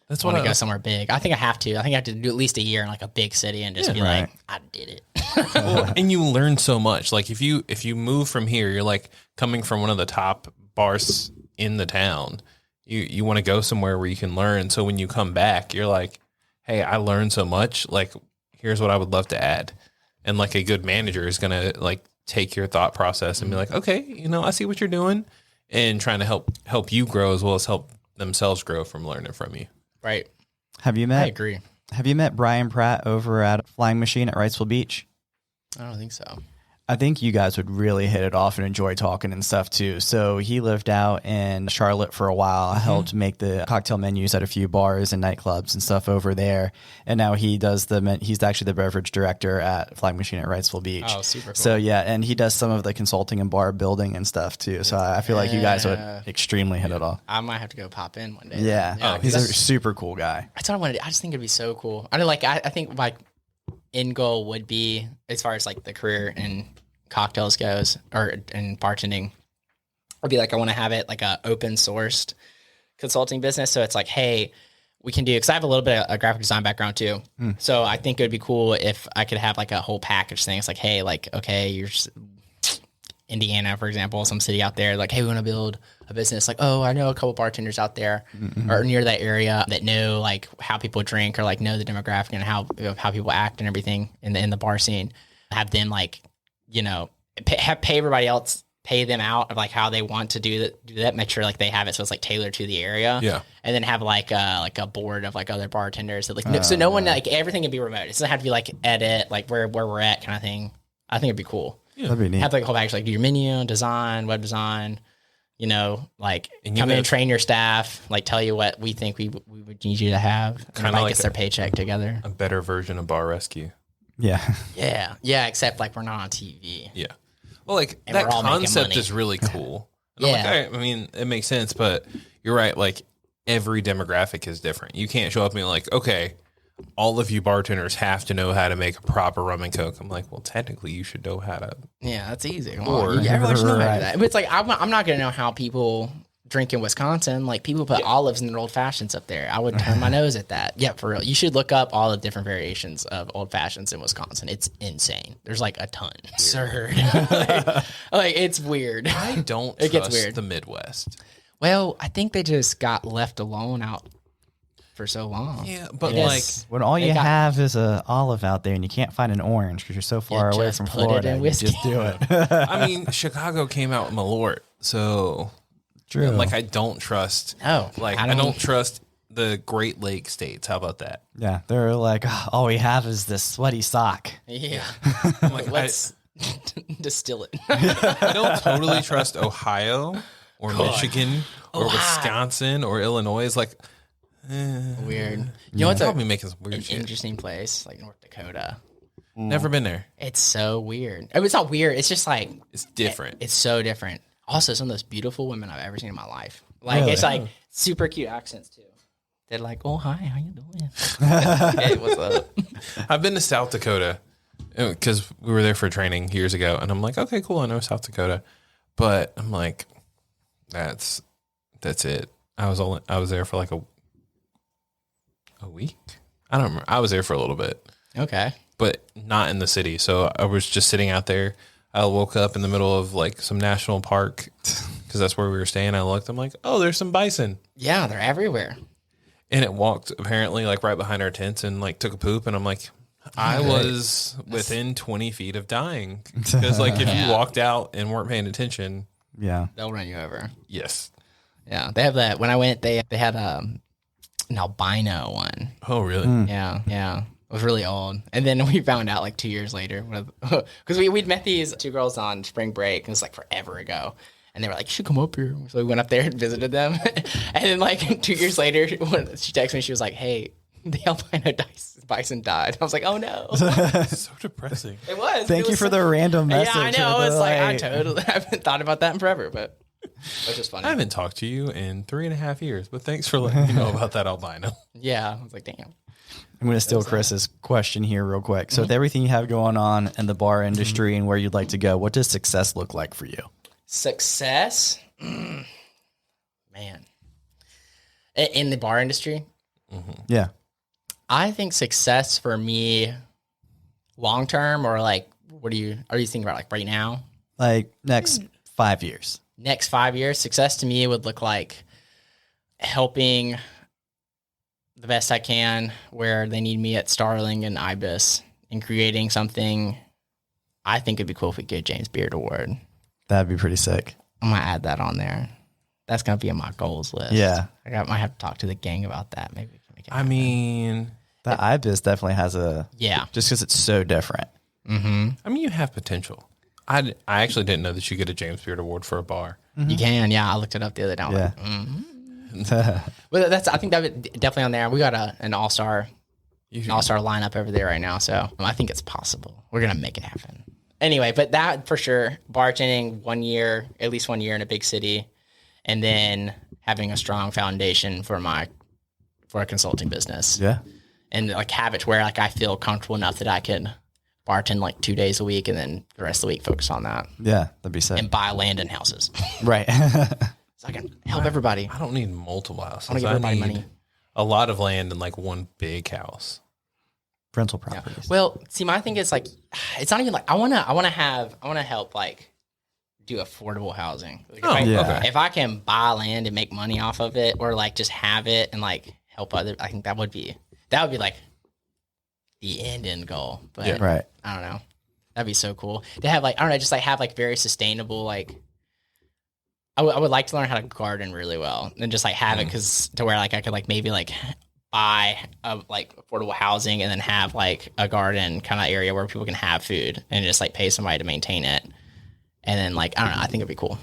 S2: that's
S4: I want to go somewhere big. I think I have to. I think I have to do at least a year in like a big city and just be like, I did it.
S2: Well, and you learn so much. Like if you move from here, you're like coming from one of the top bars in the town. You want to go somewhere where you can learn. So when you come back, you're like, hey, I learned so much. Like, here's what I would love to add. And like a good manager is going to like take your thought process and be like, okay, I see what you're doing, and trying to help you grow as well as help themselves grow from learning from you.
S4: Right.
S3: Have you met?
S4: I agree.
S3: Have you met Brian Pratt over at Flying Machine at Wrightsville Beach?
S4: I don't think so.
S3: I think you guys would really hit it off and enjoy talking and stuff too. So he lived out in Charlotte for a while. I helped make the cocktail menus at a few bars and nightclubs and stuff over there. And now he does he's actually the beverage director at Flying Machine at Wrightsville Beach.
S4: Oh, super cool.
S3: So yeah, and he does some of the consulting and bar building and stuff too. So I feel like you guys would extremely hit it off.
S4: I might have to go pop in one day.
S3: Yeah.
S4: Yeah,
S3: He's a super cool guy.
S4: That's what I wanted. I just think it'd be so cool. I think like end goal would be, as far as like the career in cocktails goes, or in bartending, would be like, I want to have it like a open sourced consulting business. So it's like, hey, we can do, because I have a little bit of a graphic design background too. So I think it would be cool if I could have like a whole package thing. It's like, hey, like, okay, you're Indiana, for example, some city out there, like, hey, we want to build a business. Like, oh, I know a couple bartenders out there or near that area that know like how people drink, or like know the demographic and how people act and everything in the bar scene. Have them like, you know, pay everybody else, pay them out of like how they want to do that. Make sure like they have it so it's like tailored to the area. Yeah, and then have like a board of like other bartenders that like so no one, like everything can be remote. It doesn't have to be like edit like where we're at kind of thing. I think it'd be cool.
S3: Yeah. That'd be neat.
S4: Have like a whole package, like do your menu design, web design. You know, like come in and train your staff, like tell you what we think we would need you to have. Kind of like gets their paycheck together.
S2: A better version of Bar Rescue.
S3: Yeah.
S4: Yeah. Except like we're not on TV.
S2: Yeah. Well, like and that concept is really cool. And I mean, it makes sense, but you're right. Like every demographic is different. You can't show up and be like, okay, all of you bartenders have to know how to make a proper rum and coke. I'm like, well, technically you should know how to.
S4: Yeah, that's easy. Everyone should know how to do that. But it's like, I'm not going to know how people drink in Wisconsin. Like people put olives in their old fashions up there. I would turn my nose at that. Yeah, for real. You should look up all the different variations of old fashions in Wisconsin. It's insane. There's like a ton. Absurd. like it's weird.
S2: I don't
S4: it
S2: trust
S4: gets weird.
S2: The Midwest.
S4: Well, I think they just got left alone out for so long.
S2: Yeah, but like
S3: when all you have is a olive out there and you can't find an orange because you're so far away from Florida, you just do it.
S2: I mean, Chicago came out Malort, so
S3: true.
S2: Like I don't trust.
S4: No,
S2: like I don't trust the Great Lake states. How about that?
S3: Yeah, they're like, all we have is this sweaty sock.
S4: Yeah, I'm like let's distill it.
S2: I don't totally trust Ohio or Michigan or Wisconsin or Illinois. It's like.
S4: Weird. You know what's
S2: probably making some weird shit.
S4: Interesting place, like North Dakota.
S2: Never been there.
S4: It's so weird. I mean, it's not weird. It's just like
S2: it's different.
S4: It's so different. Also, some of those beautiful women I've ever seen in my life. Like it's like super cute accents too. They're like, "Oh hi, how you doing?" Hey, what's up?
S2: I've been to South Dakota because we were there for training years ago, and I'm like, okay, cool, I know South Dakota, but I'm like, that's it. I was there for like a week. I don't remember. I was there for a little bit.
S4: Okay.
S2: But not in the city. So I was just sitting out there. I woke up in the middle of like some national park because that's where we were staying. I looked, I'm like, oh, there's some bison.
S4: Yeah, they're everywhere.
S2: And it walked apparently like right behind our tents and like took a poop. And I'm like, I was within 20 feet of dying. Because like if you walked out and weren't paying attention.
S3: Yeah.
S4: They'll run you over.
S2: Yes.
S4: Yeah. They have that. When I went, they had an albino one.
S2: Oh, really?
S4: Yeah. It was really old. And then we found out like 2 years later, because we'd met these two girls on spring break, and it was like forever ago. And they were like, you should come up here. So we went up there and visited them. And then like 2 years later, when she texted me, she was like, hey, the albino bison died. I was like, oh no.
S2: So depressing.
S4: It was.
S3: Thank you for the random message.
S4: Yeah, I know. It's like, I haven't thought about that in forever, but it's just funny.
S2: I haven't talked to you in 3.5 years, but thanks for letting me know about that albino.
S3: Yeah.
S4: I was like, damn.
S3: I'm going to steal Chris's question here real quick. So with everything you have going on in the bar industry and where you'd like to go, what does success look like for you?
S4: Success? Man. In the bar industry?
S3: Yeah.
S4: I think success for me long term, or like, are you thinking about like right now?
S3: Like next 5 years.
S4: Next 5 years, success to me would look like helping the best I can where they need me at Starling and Ibis, and creating something. I think it'd be cool if we get a James Beard Award.
S3: That'd be pretty sick.
S4: I'm going to add that on there. That's going to be on my goals list.
S3: Yeah.
S4: I might have to talk to the gang about that. Maybe we can make it happen.
S2: I mean,
S3: The IBIS definitely has just because it's so different.
S4: Mm-hmm.
S2: I mean, you have potential. I actually didn't know that you get a James Beard Award for a bar.
S4: Mm-hmm. You can, yeah. I looked it up the other day.
S3: Yeah.
S4: Well, I think that would definitely on there. We got an all-star lineup over there right now, so I think it's possible. We're gonna make it happen. Anyway, but that for sure, bartending at least 1 year in a big city, and then having a strong foundation for a consulting business.
S3: Yeah.
S4: And like have it where like I feel comfortable enough that I could bartend like 2 days a week, and then the rest of the week focus on that.
S3: Yeah, that'd be sick.
S4: And buy land and houses.
S3: Right.
S4: So I can help everybody.
S2: I don't need multiple houses.
S4: I want to give everybody money.
S2: A lot of land and like one big house.
S3: Rental properties.
S4: Yeah. Well, see, my thing is like, it's not even like I want to help like do affordable housing. Like if I can buy land and make money off of it, or like just have it and like help others, I think that would be like the end goal. But
S3: right.
S4: I don't know. That'd be so cool to have like, I don't know, just like have like very sustainable, like I would like to learn how to garden really well and just like have it to where like I could like maybe like buy like affordable housing and then have like a garden kind of area where people can have food and just like pay somebody to maintain it. And then like, I don't know, I think it'd be cool.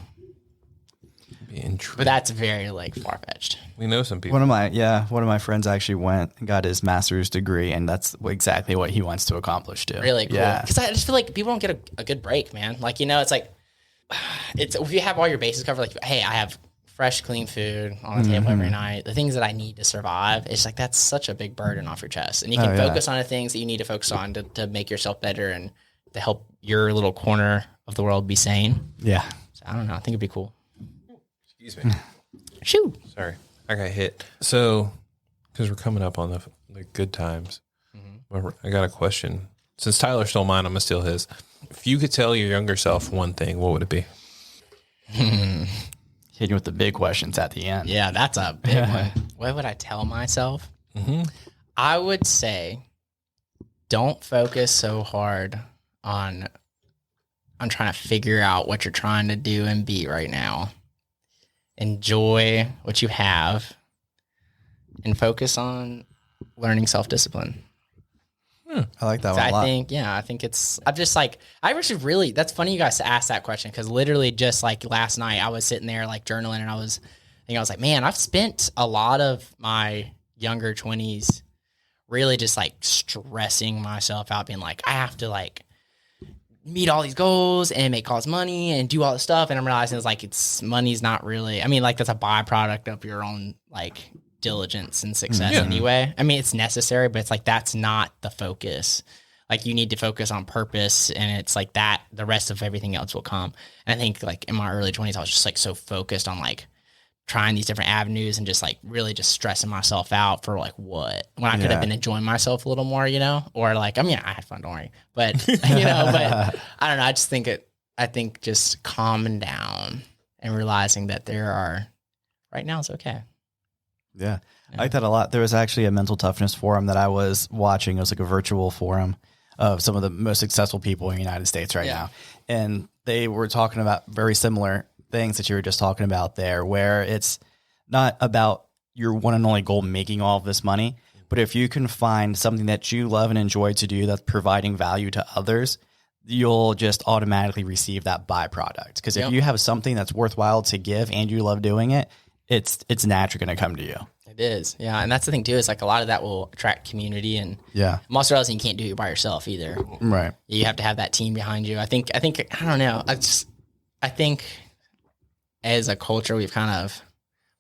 S4: But that's very like far fetched.
S2: We know some people.
S3: One of my friends actually went and got his master's degree, and that's exactly what he wants to accomplish too.
S4: Really cool.
S3: Yeah.
S4: Because I just feel like people don't get a good break, man. Like, you know, it's like, if you have all your bases covered, like, hey, I have fresh, clean food on the table every night, the things that I need to survive, it's like that's such a big burden off your chest. And you can focus on the things that you need to focus on to make yourself better and to help your little corner of the world be sane.
S3: Yeah.
S4: So I don't know. I think it'd be cool.
S2: Excuse me.
S4: Shoot.
S2: Sorry. I got hit. So, because we're coming up on the good times, I got a question. Since Tyler stole mine, I'm going to steal his. If you could tell your younger self one thing, what would it be?
S3: Hitting with the big questions at the end.
S4: Yeah, that's a big one. What would I tell myself? I would say, don't focus so hard on trying to figure out what you're trying to do and be right now. Enjoy what you have and focus on learning self-discipline.
S3: I like that
S4: So
S3: one a lot.
S4: I think I'm just like, I actually really, that's funny you guys asked that question, because literally just like last night I was sitting there like journaling and I was like, man, I've spent a lot of my younger 20s really just like stressing myself out, being like, I have to like meet all these goals and make all this money and do all this stuff. And I'm realizing it's like, money's not really, I mean, like that's a byproduct of your own like diligence and success anyway. I mean, it's necessary, but it's like, that's not the focus. Like you need to focus on purpose, and it's like that, the rest of everything else will come. And I think like in my early 20s, I was just like so focused on like trying these different avenues and just like really just stressing myself out for like what, when I could have been enjoying myself a little more, you know, or like, I mean, I had fun, don't worry, but you know, but I don't know. I just think I think just calming down and realizing that right now it's okay.
S3: Yeah. I like that a lot. There was actually a mental toughness forum that I was watching. It was like a virtual forum of some of the most successful people in the United States right now. And they were talking about very similar things that you were just talking about there, where it's not about your one and only goal, making all of this money, but if you can find something that you love and enjoy to do that's providing value to others, you'll just automatically receive that byproduct. Because if you have something that's worthwhile to give and you love doing it, it's naturally going to come to you.
S4: It is. Yeah. And that's the thing too, is like a lot of that will attract community, and most of you can't do it by yourself either.
S3: Right.
S4: You have to have that team behind you. I think, I don't know. I think as a culture, we've kind of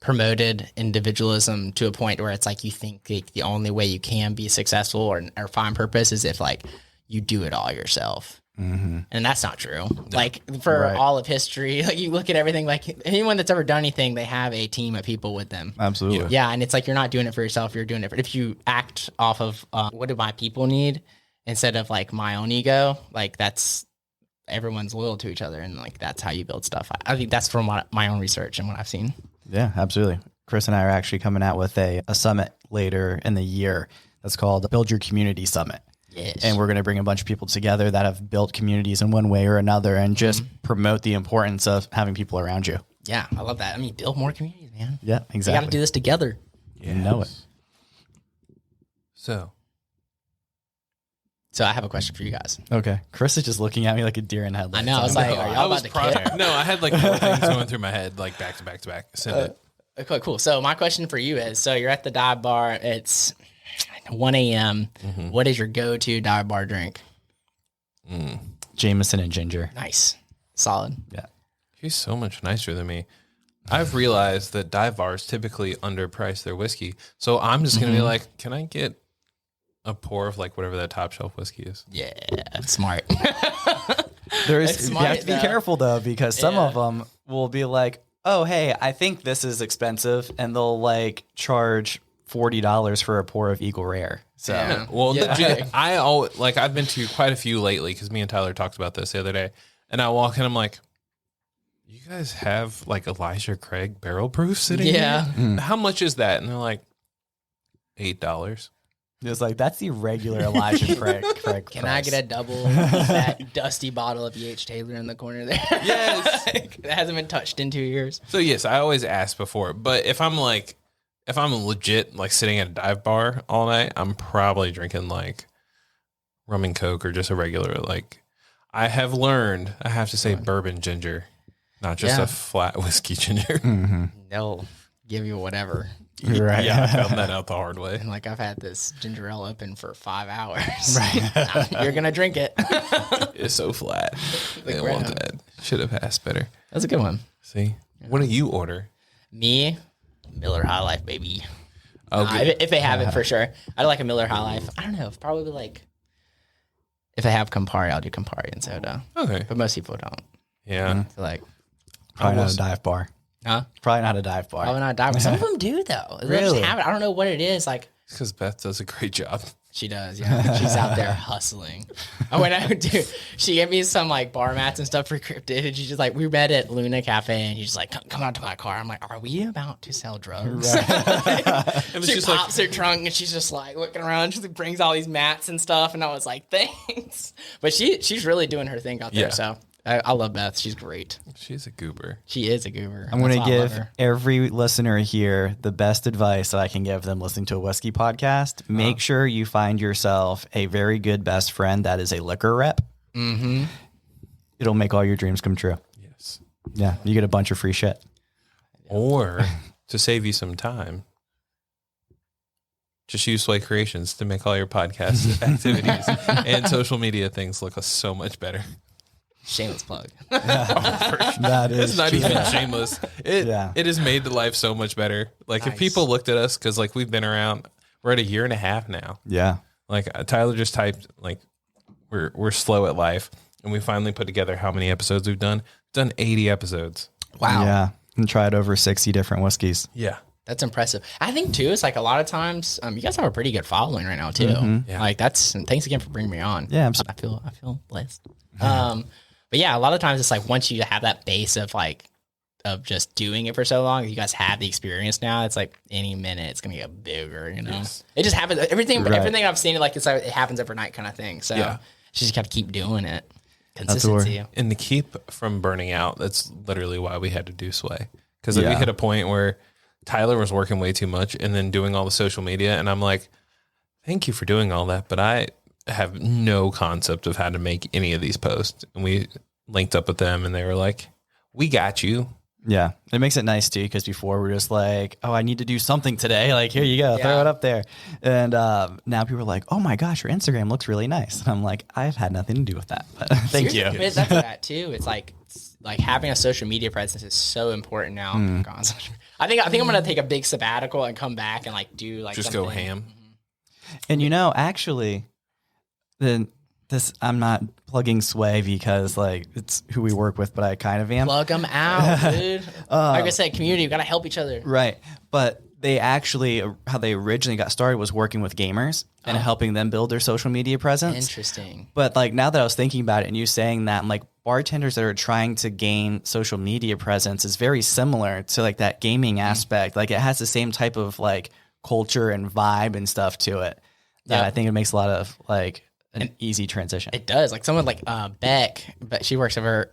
S4: promoted individualism to a point where it's like, you think like the only way you can be successful or find purpose is if like you do it all yourself. And that's not true. Like for all of history, like you look at everything, like anyone that's ever done anything, they have a team of people with them.
S3: Absolutely.
S4: Yeah. And it's like, you're not doing it for yourself. You're doing it if you act off of what do my people need instead of like my own ego, like that's, everyone's loyal to each other. And like, that's how you build stuff. I think that's from my own research and what I've seen.
S3: Yeah, absolutely. Chris and I are actually coming out with a summit later in the year that's called Build Your Community Summit.
S4: Yes.
S3: And we're going to bring a bunch of people together that have built communities in one way or another and just promote the importance of having people around you.
S4: Yeah, I love that. I mean, build more communities, man.
S3: Yeah, exactly.
S4: We got to do this together.
S3: You know it.
S2: So,
S4: So I have a question for you guys.
S3: Okay. Chris is just looking at me like a deer in headlights.
S4: I know. I was like, are y'all about to care?
S2: No, I had like 4 things going through my head, like back to back to back. Send it.
S4: Okay, cool. So my question for you is, so you're at the dive bar. It's 1 a.m. What is your go-to dive bar drink?
S3: Jameson and ginger.
S4: Nice. Solid.
S3: Yeah.
S2: He's so much nicer than me. I've realized that dive bars typically underprice their whiskey. So I'm just going to be like, can I get a pour of like whatever that top shelf whiskey is?
S4: Yeah. Smart.
S3: There's, you
S4: smart,
S3: have to be
S4: though.
S3: careful though, because some of them will be like, oh, hey, I think this is expensive. And they'll like charge $40 for a pour of Eagle Rare. So
S4: Yeah.
S2: Well,
S4: Yeah.
S2: legit, I've been to quite a few lately because me and Tyler talked about this the other day. And I walk in, I'm like, you guys have like Elijah Craig barrel proof sitting
S4: Yeah.
S2: here? How much is that? And they're like, $8.
S3: it's like, that's the regular Elijah Craig
S4: Can I get a double that dusty bottle of E.H. Taylor in the corner there?
S2: Yes.
S4: That hasn't been touched in 2 years.
S2: So yes, I always ask before. But if I'm legit like sitting at a dive bar all night, I'm probably drinking like rum and Coke or just a regular like. I have learned I have to say bourbon ginger, not just a flat whiskey ginger.
S4: They'll give you whatever.
S3: Right.
S2: Yeah, I found that out the hard way.
S4: And like, I've had this ginger ale open for 5 hours. Right. You're going to drink it.
S2: It's so flat. They don't want that. Should have asked better.
S4: That's a good one.
S2: See, what do you order?
S4: Me, Miller High Life, baby.
S2: Okay.
S4: If they have it, for sure. I like a Miller High Life. I don't know. Probably like, if they have Campari, I'll do Campari and soda.
S2: Okay.
S4: But most people don't.
S2: Yeah.
S4: So like,
S3: Probably not a dive bar.
S4: huh?
S3: Probably not a dive bar.
S4: Probably not dive. Some of them do though. They
S3: Really?
S4: just have it. I don't know what it is. Like,
S2: It's because Beth does a great job.
S4: she does, yeah. She's out there hustling. I went out, dude. She gave me some like bar mats and stuff for cryptid, and she just like, we met at Luna Cafe, and she's like, come out to my car. I'm like, are we about to sell drugs?
S2: It was
S4: She
S2: just like,
S4: pops her trunk, and she's just like looking around. She brings all these mats and stuff, and I was like, thanks. But she's really doing her thing out there.
S2: Yeah.
S4: So I love Beth. She's great.
S2: she's a goober.
S4: She is a goober.
S3: I'm going
S4: That's
S3: to
S4: why I love
S3: give
S4: her.
S3: every listener here the best advice that I can give them listening to a whiskey podcast. Make sure you find yourself a very good best friend that is a liquor rep.
S4: Mm-hmm.
S3: It'll make all your dreams come true.
S2: Yes.
S3: Yeah, you get a bunch of free shit.
S2: Or to save you some time, just use Sway Creations to make all your podcast activities and social media things look so much better.
S4: Shameless plug.
S3: That is
S2: It's not
S3: true.
S2: even shameless. It has made the life so much better. Like if
S4: Nice.
S2: people looked at us, because like we've been around, we're at 1.5 years now.
S3: Yeah.
S2: Like Tyler just typed like we're slow at life, and we finally put together how many episodes we've done. We've done 80 episodes.
S4: Wow.
S3: Yeah. And tried over 60 different whiskeys.
S2: Yeah.
S4: That's impressive. I think too, it's like a lot of times, you guys have a pretty good following right now too.
S2: Yeah.
S4: Like and thanks again for bringing me on.
S3: Yeah,
S4: I feel blessed. But yeah, a lot of times it's like once you have that base of just doing it for so long, you guys have the experience now. It's like any minute it's gonna get bigger. You know,
S2: Yes.
S4: it just happens. Everything
S3: Right.
S4: I've seen it happens overnight kind of thing. So
S2: Yeah.
S4: you just got to keep doing it.
S3: where-
S4: Consistency.
S2: And to keep from burning out, that's literally why we had to do Sway. Because we
S3: Yeah.
S2: hit a point where Tyler was working way too much and then doing all the social media. And I'm like, thank you for doing all that, but I have no concept of how to make any of these posts. And we linked up with them and they were like, we got you.
S3: Yeah. It makes it nice too, because before we're just like, oh, I need to do something today. Like, here you go, throw
S4: Yeah.
S3: it up there. And now people are like, oh my gosh, your Instagram looks really nice. And I'm like, I've had nothing to do with that. But thank you.
S4: Seriously, that's that too. It's like having a social media presence is so important now. I think I'm gonna take a big sabbatical and come back and like do like
S2: Just
S4: something.
S2: go ham.
S3: And actually, I'm not plugging Sway because like it's who we work with, but I kind of am.
S4: Plug them out, dude. Like I said, community, we gotta help each other.
S3: Right. But they actually, how they originally got started was working with gamers and helping them build their social media presence.
S4: Interesting.
S3: But like now that I was thinking about it and you saying that, I'm like, bartenders that are trying to gain social media presence is very similar to like that gaming aspect. Like it has the same type of like culture and vibe and stuff to it that
S4: Yeah.
S3: I think it makes a lot of like an easy transition.
S4: It does. Like someone like Beck, but she works over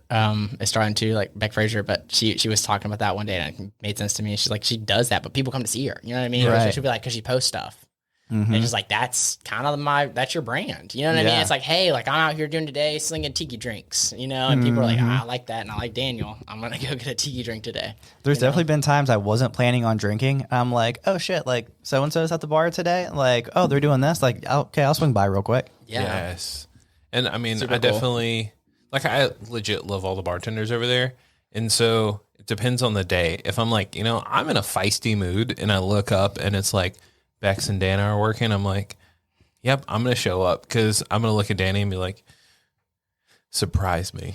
S4: is starting to like Beck Fraser, but she was talking about that one day and it made sense to me. She's like, she does that, but people come to see her. You know what I mean?
S3: Right.
S4: She'll be like, because she posts stuff. And it's just like, that's kind of that's your brand. You know what I mean? It's like, hey, like I'm out here doing today slinging tiki drinks, you know, and people are like, I like that. And I like Daniel. I'm going to go get a tiki drink today.
S3: There's definitely been times I wasn't planning on drinking. I'm like, oh shit, like so-and-so's at the bar today. Like, oh, they're doing this. Like, okay, I'll swing by real quick.
S4: Yeah.
S2: Yes. And I mean,
S4: Super
S2: I
S4: cool.
S2: definitely, like, I legit love all the bartenders over there. And so it depends on the day. If I'm like, you know, I'm in a feisty mood and I look up and it's like Bex and Dana are working, I'm like, yep, I'm going to show up because I'm going to look at Danny and be like, surprise me.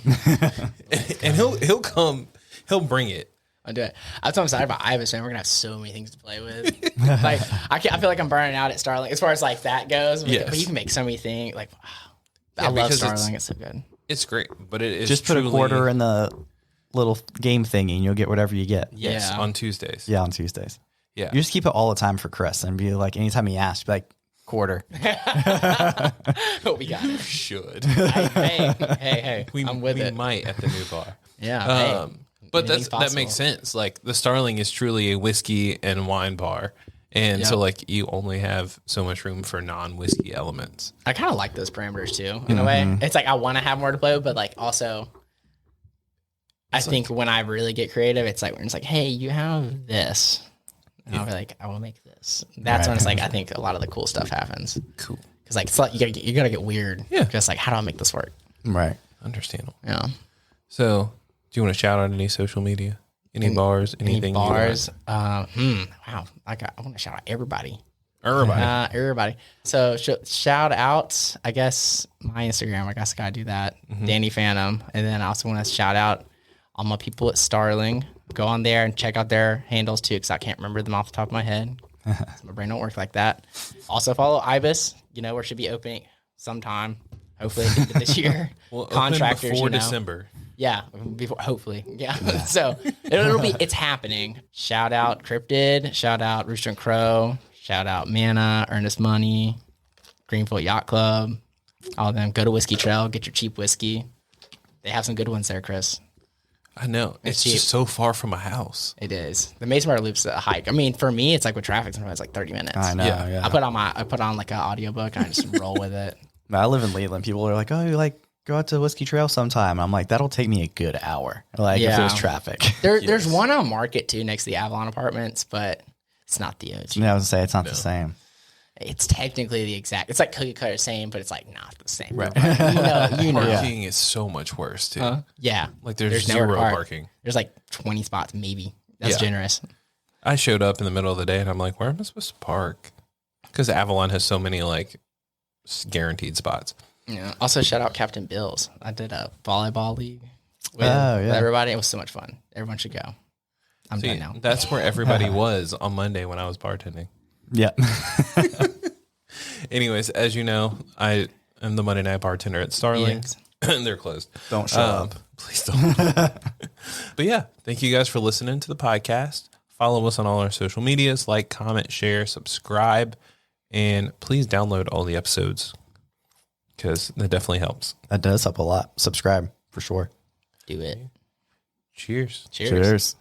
S2: and he'll come, he'll bring it.
S4: I'll do it. That's what I'm excited about Ibis, man. We're gonna have so many things to play with. Like I feel like I'm burning out at Starling as far as like that goes. But,
S2: Yes.
S4: but you can make so many things. Like
S2: Yeah,
S4: I love
S2: because
S4: Starling. It's so good.
S2: It's great, but it is
S3: Just put a quarter in the little game thingy and you'll get whatever you get.
S2: Yes,
S4: Yeah.
S2: on Tuesdays.
S3: Yeah, on Tuesdays.
S2: Yeah.
S3: You just keep it all the time for Chris and be like, anytime he asks, be like, quarter.
S4: But we got it.
S2: Should.
S4: Hey. I'm with
S2: we
S4: it.
S2: might at the new bar.
S4: Yeah.
S2: But
S4: anything's
S2: that makes
S4: possible.
S2: sense. Like the Starling is truly a whiskey and wine bar. And so like you only have so much room for non-whiskey elements.
S4: I kind of like those parameters too, in a way. It's like I want to have more to play with, but like also, I think when I really get creative, it's like when it's like, hey, you have this. And I'll be like, I will make this. That's when it's like, I think a lot of the cool stuff happens.
S2: Cool.
S4: Because like, it's like you gotta get weird.
S2: Yeah.
S4: Just like, how do I make this work?
S3: Right.
S2: Understandable.
S4: Yeah.
S2: So do you want to shout out any social media? Any bars? Anything?
S4: Any bars? Wow. I want to shout out everybody.
S2: Everybody.
S4: Everybody. So shout out, I guess, my Instagram. I guess I gotta do that. Danny Phantom. And then I also want to shout out all my people at Starling. Go on there and check out their handles too, because I can't remember them off the top of my head. My brain don't work like that. Also follow Ibis. You know, we should be opening sometime. Hopefully this year.
S2: Well,
S4: Contractors
S2: open before
S4: you know.
S2: December.
S4: Yeah, before hopefully. Yeah. So it's happening. Shout out Cryptid, shout out Rooster and Crow, shout out Mana, Earnest Money, Greenfield Yacht Club, all of them. Go to Whiskey Trail, get your cheap whiskey. They have some good ones there, Chris.
S2: I know. It's
S4: cheap.
S2: just so far from a house.
S4: It is. The Mason Bar Loop's a hike. I mean, for me, it's like with traffic, sometimes it's like 30 minutes.
S3: I know.
S2: Yeah.
S3: Yeah.
S4: I put on like an audiobook and I just roll with it.
S3: I live in Leland. People are like, oh, you like go out to Whiskey Trail sometime. I'm like, that'll take me a good hour. Like if
S4: Yeah.
S3: there's traffic.
S4: There's one on Market too next to the Avalon Apartments, but it's not the OG.
S3: I was gonna say it's not the same.
S4: It's technically the exact. It's like cookie cutter same, but it's like not the same.
S2: Right.
S4: You know.
S2: Parking is so much worse too.
S4: Yeah.
S2: Like there's
S4: nowhere to
S2: zero
S4: park.
S2: parking.
S4: There's like 20 spots maybe. That's
S2: Yeah.
S4: generous.
S2: I showed up in the middle of the day and I'm like, where am I supposed to park? Because Avalon has so many like guaranteed spots.
S4: Yeah. Also, shout out Captain Bills. I did a volleyball league with
S3: yeah.
S4: everybody. It was so much fun. Everyone should go. I'm
S2: See,
S4: done now.
S2: that's where everybody was on Monday when I was bartending.
S3: Yeah.
S2: Anyways, as you know, I am the Monday night bartender at Starling.
S4: Yes.
S2: They're closed.
S3: Don't show up.
S2: Please don't. But yeah, thank you guys for listening to the podcast. Follow us on all our social medias, like, comment, share, subscribe, and please download all the episodes because that definitely helps.
S3: That does help a lot. Subscribe for sure.
S4: Do it.
S2: Cheers.
S4: Cheers.
S3: Cheers.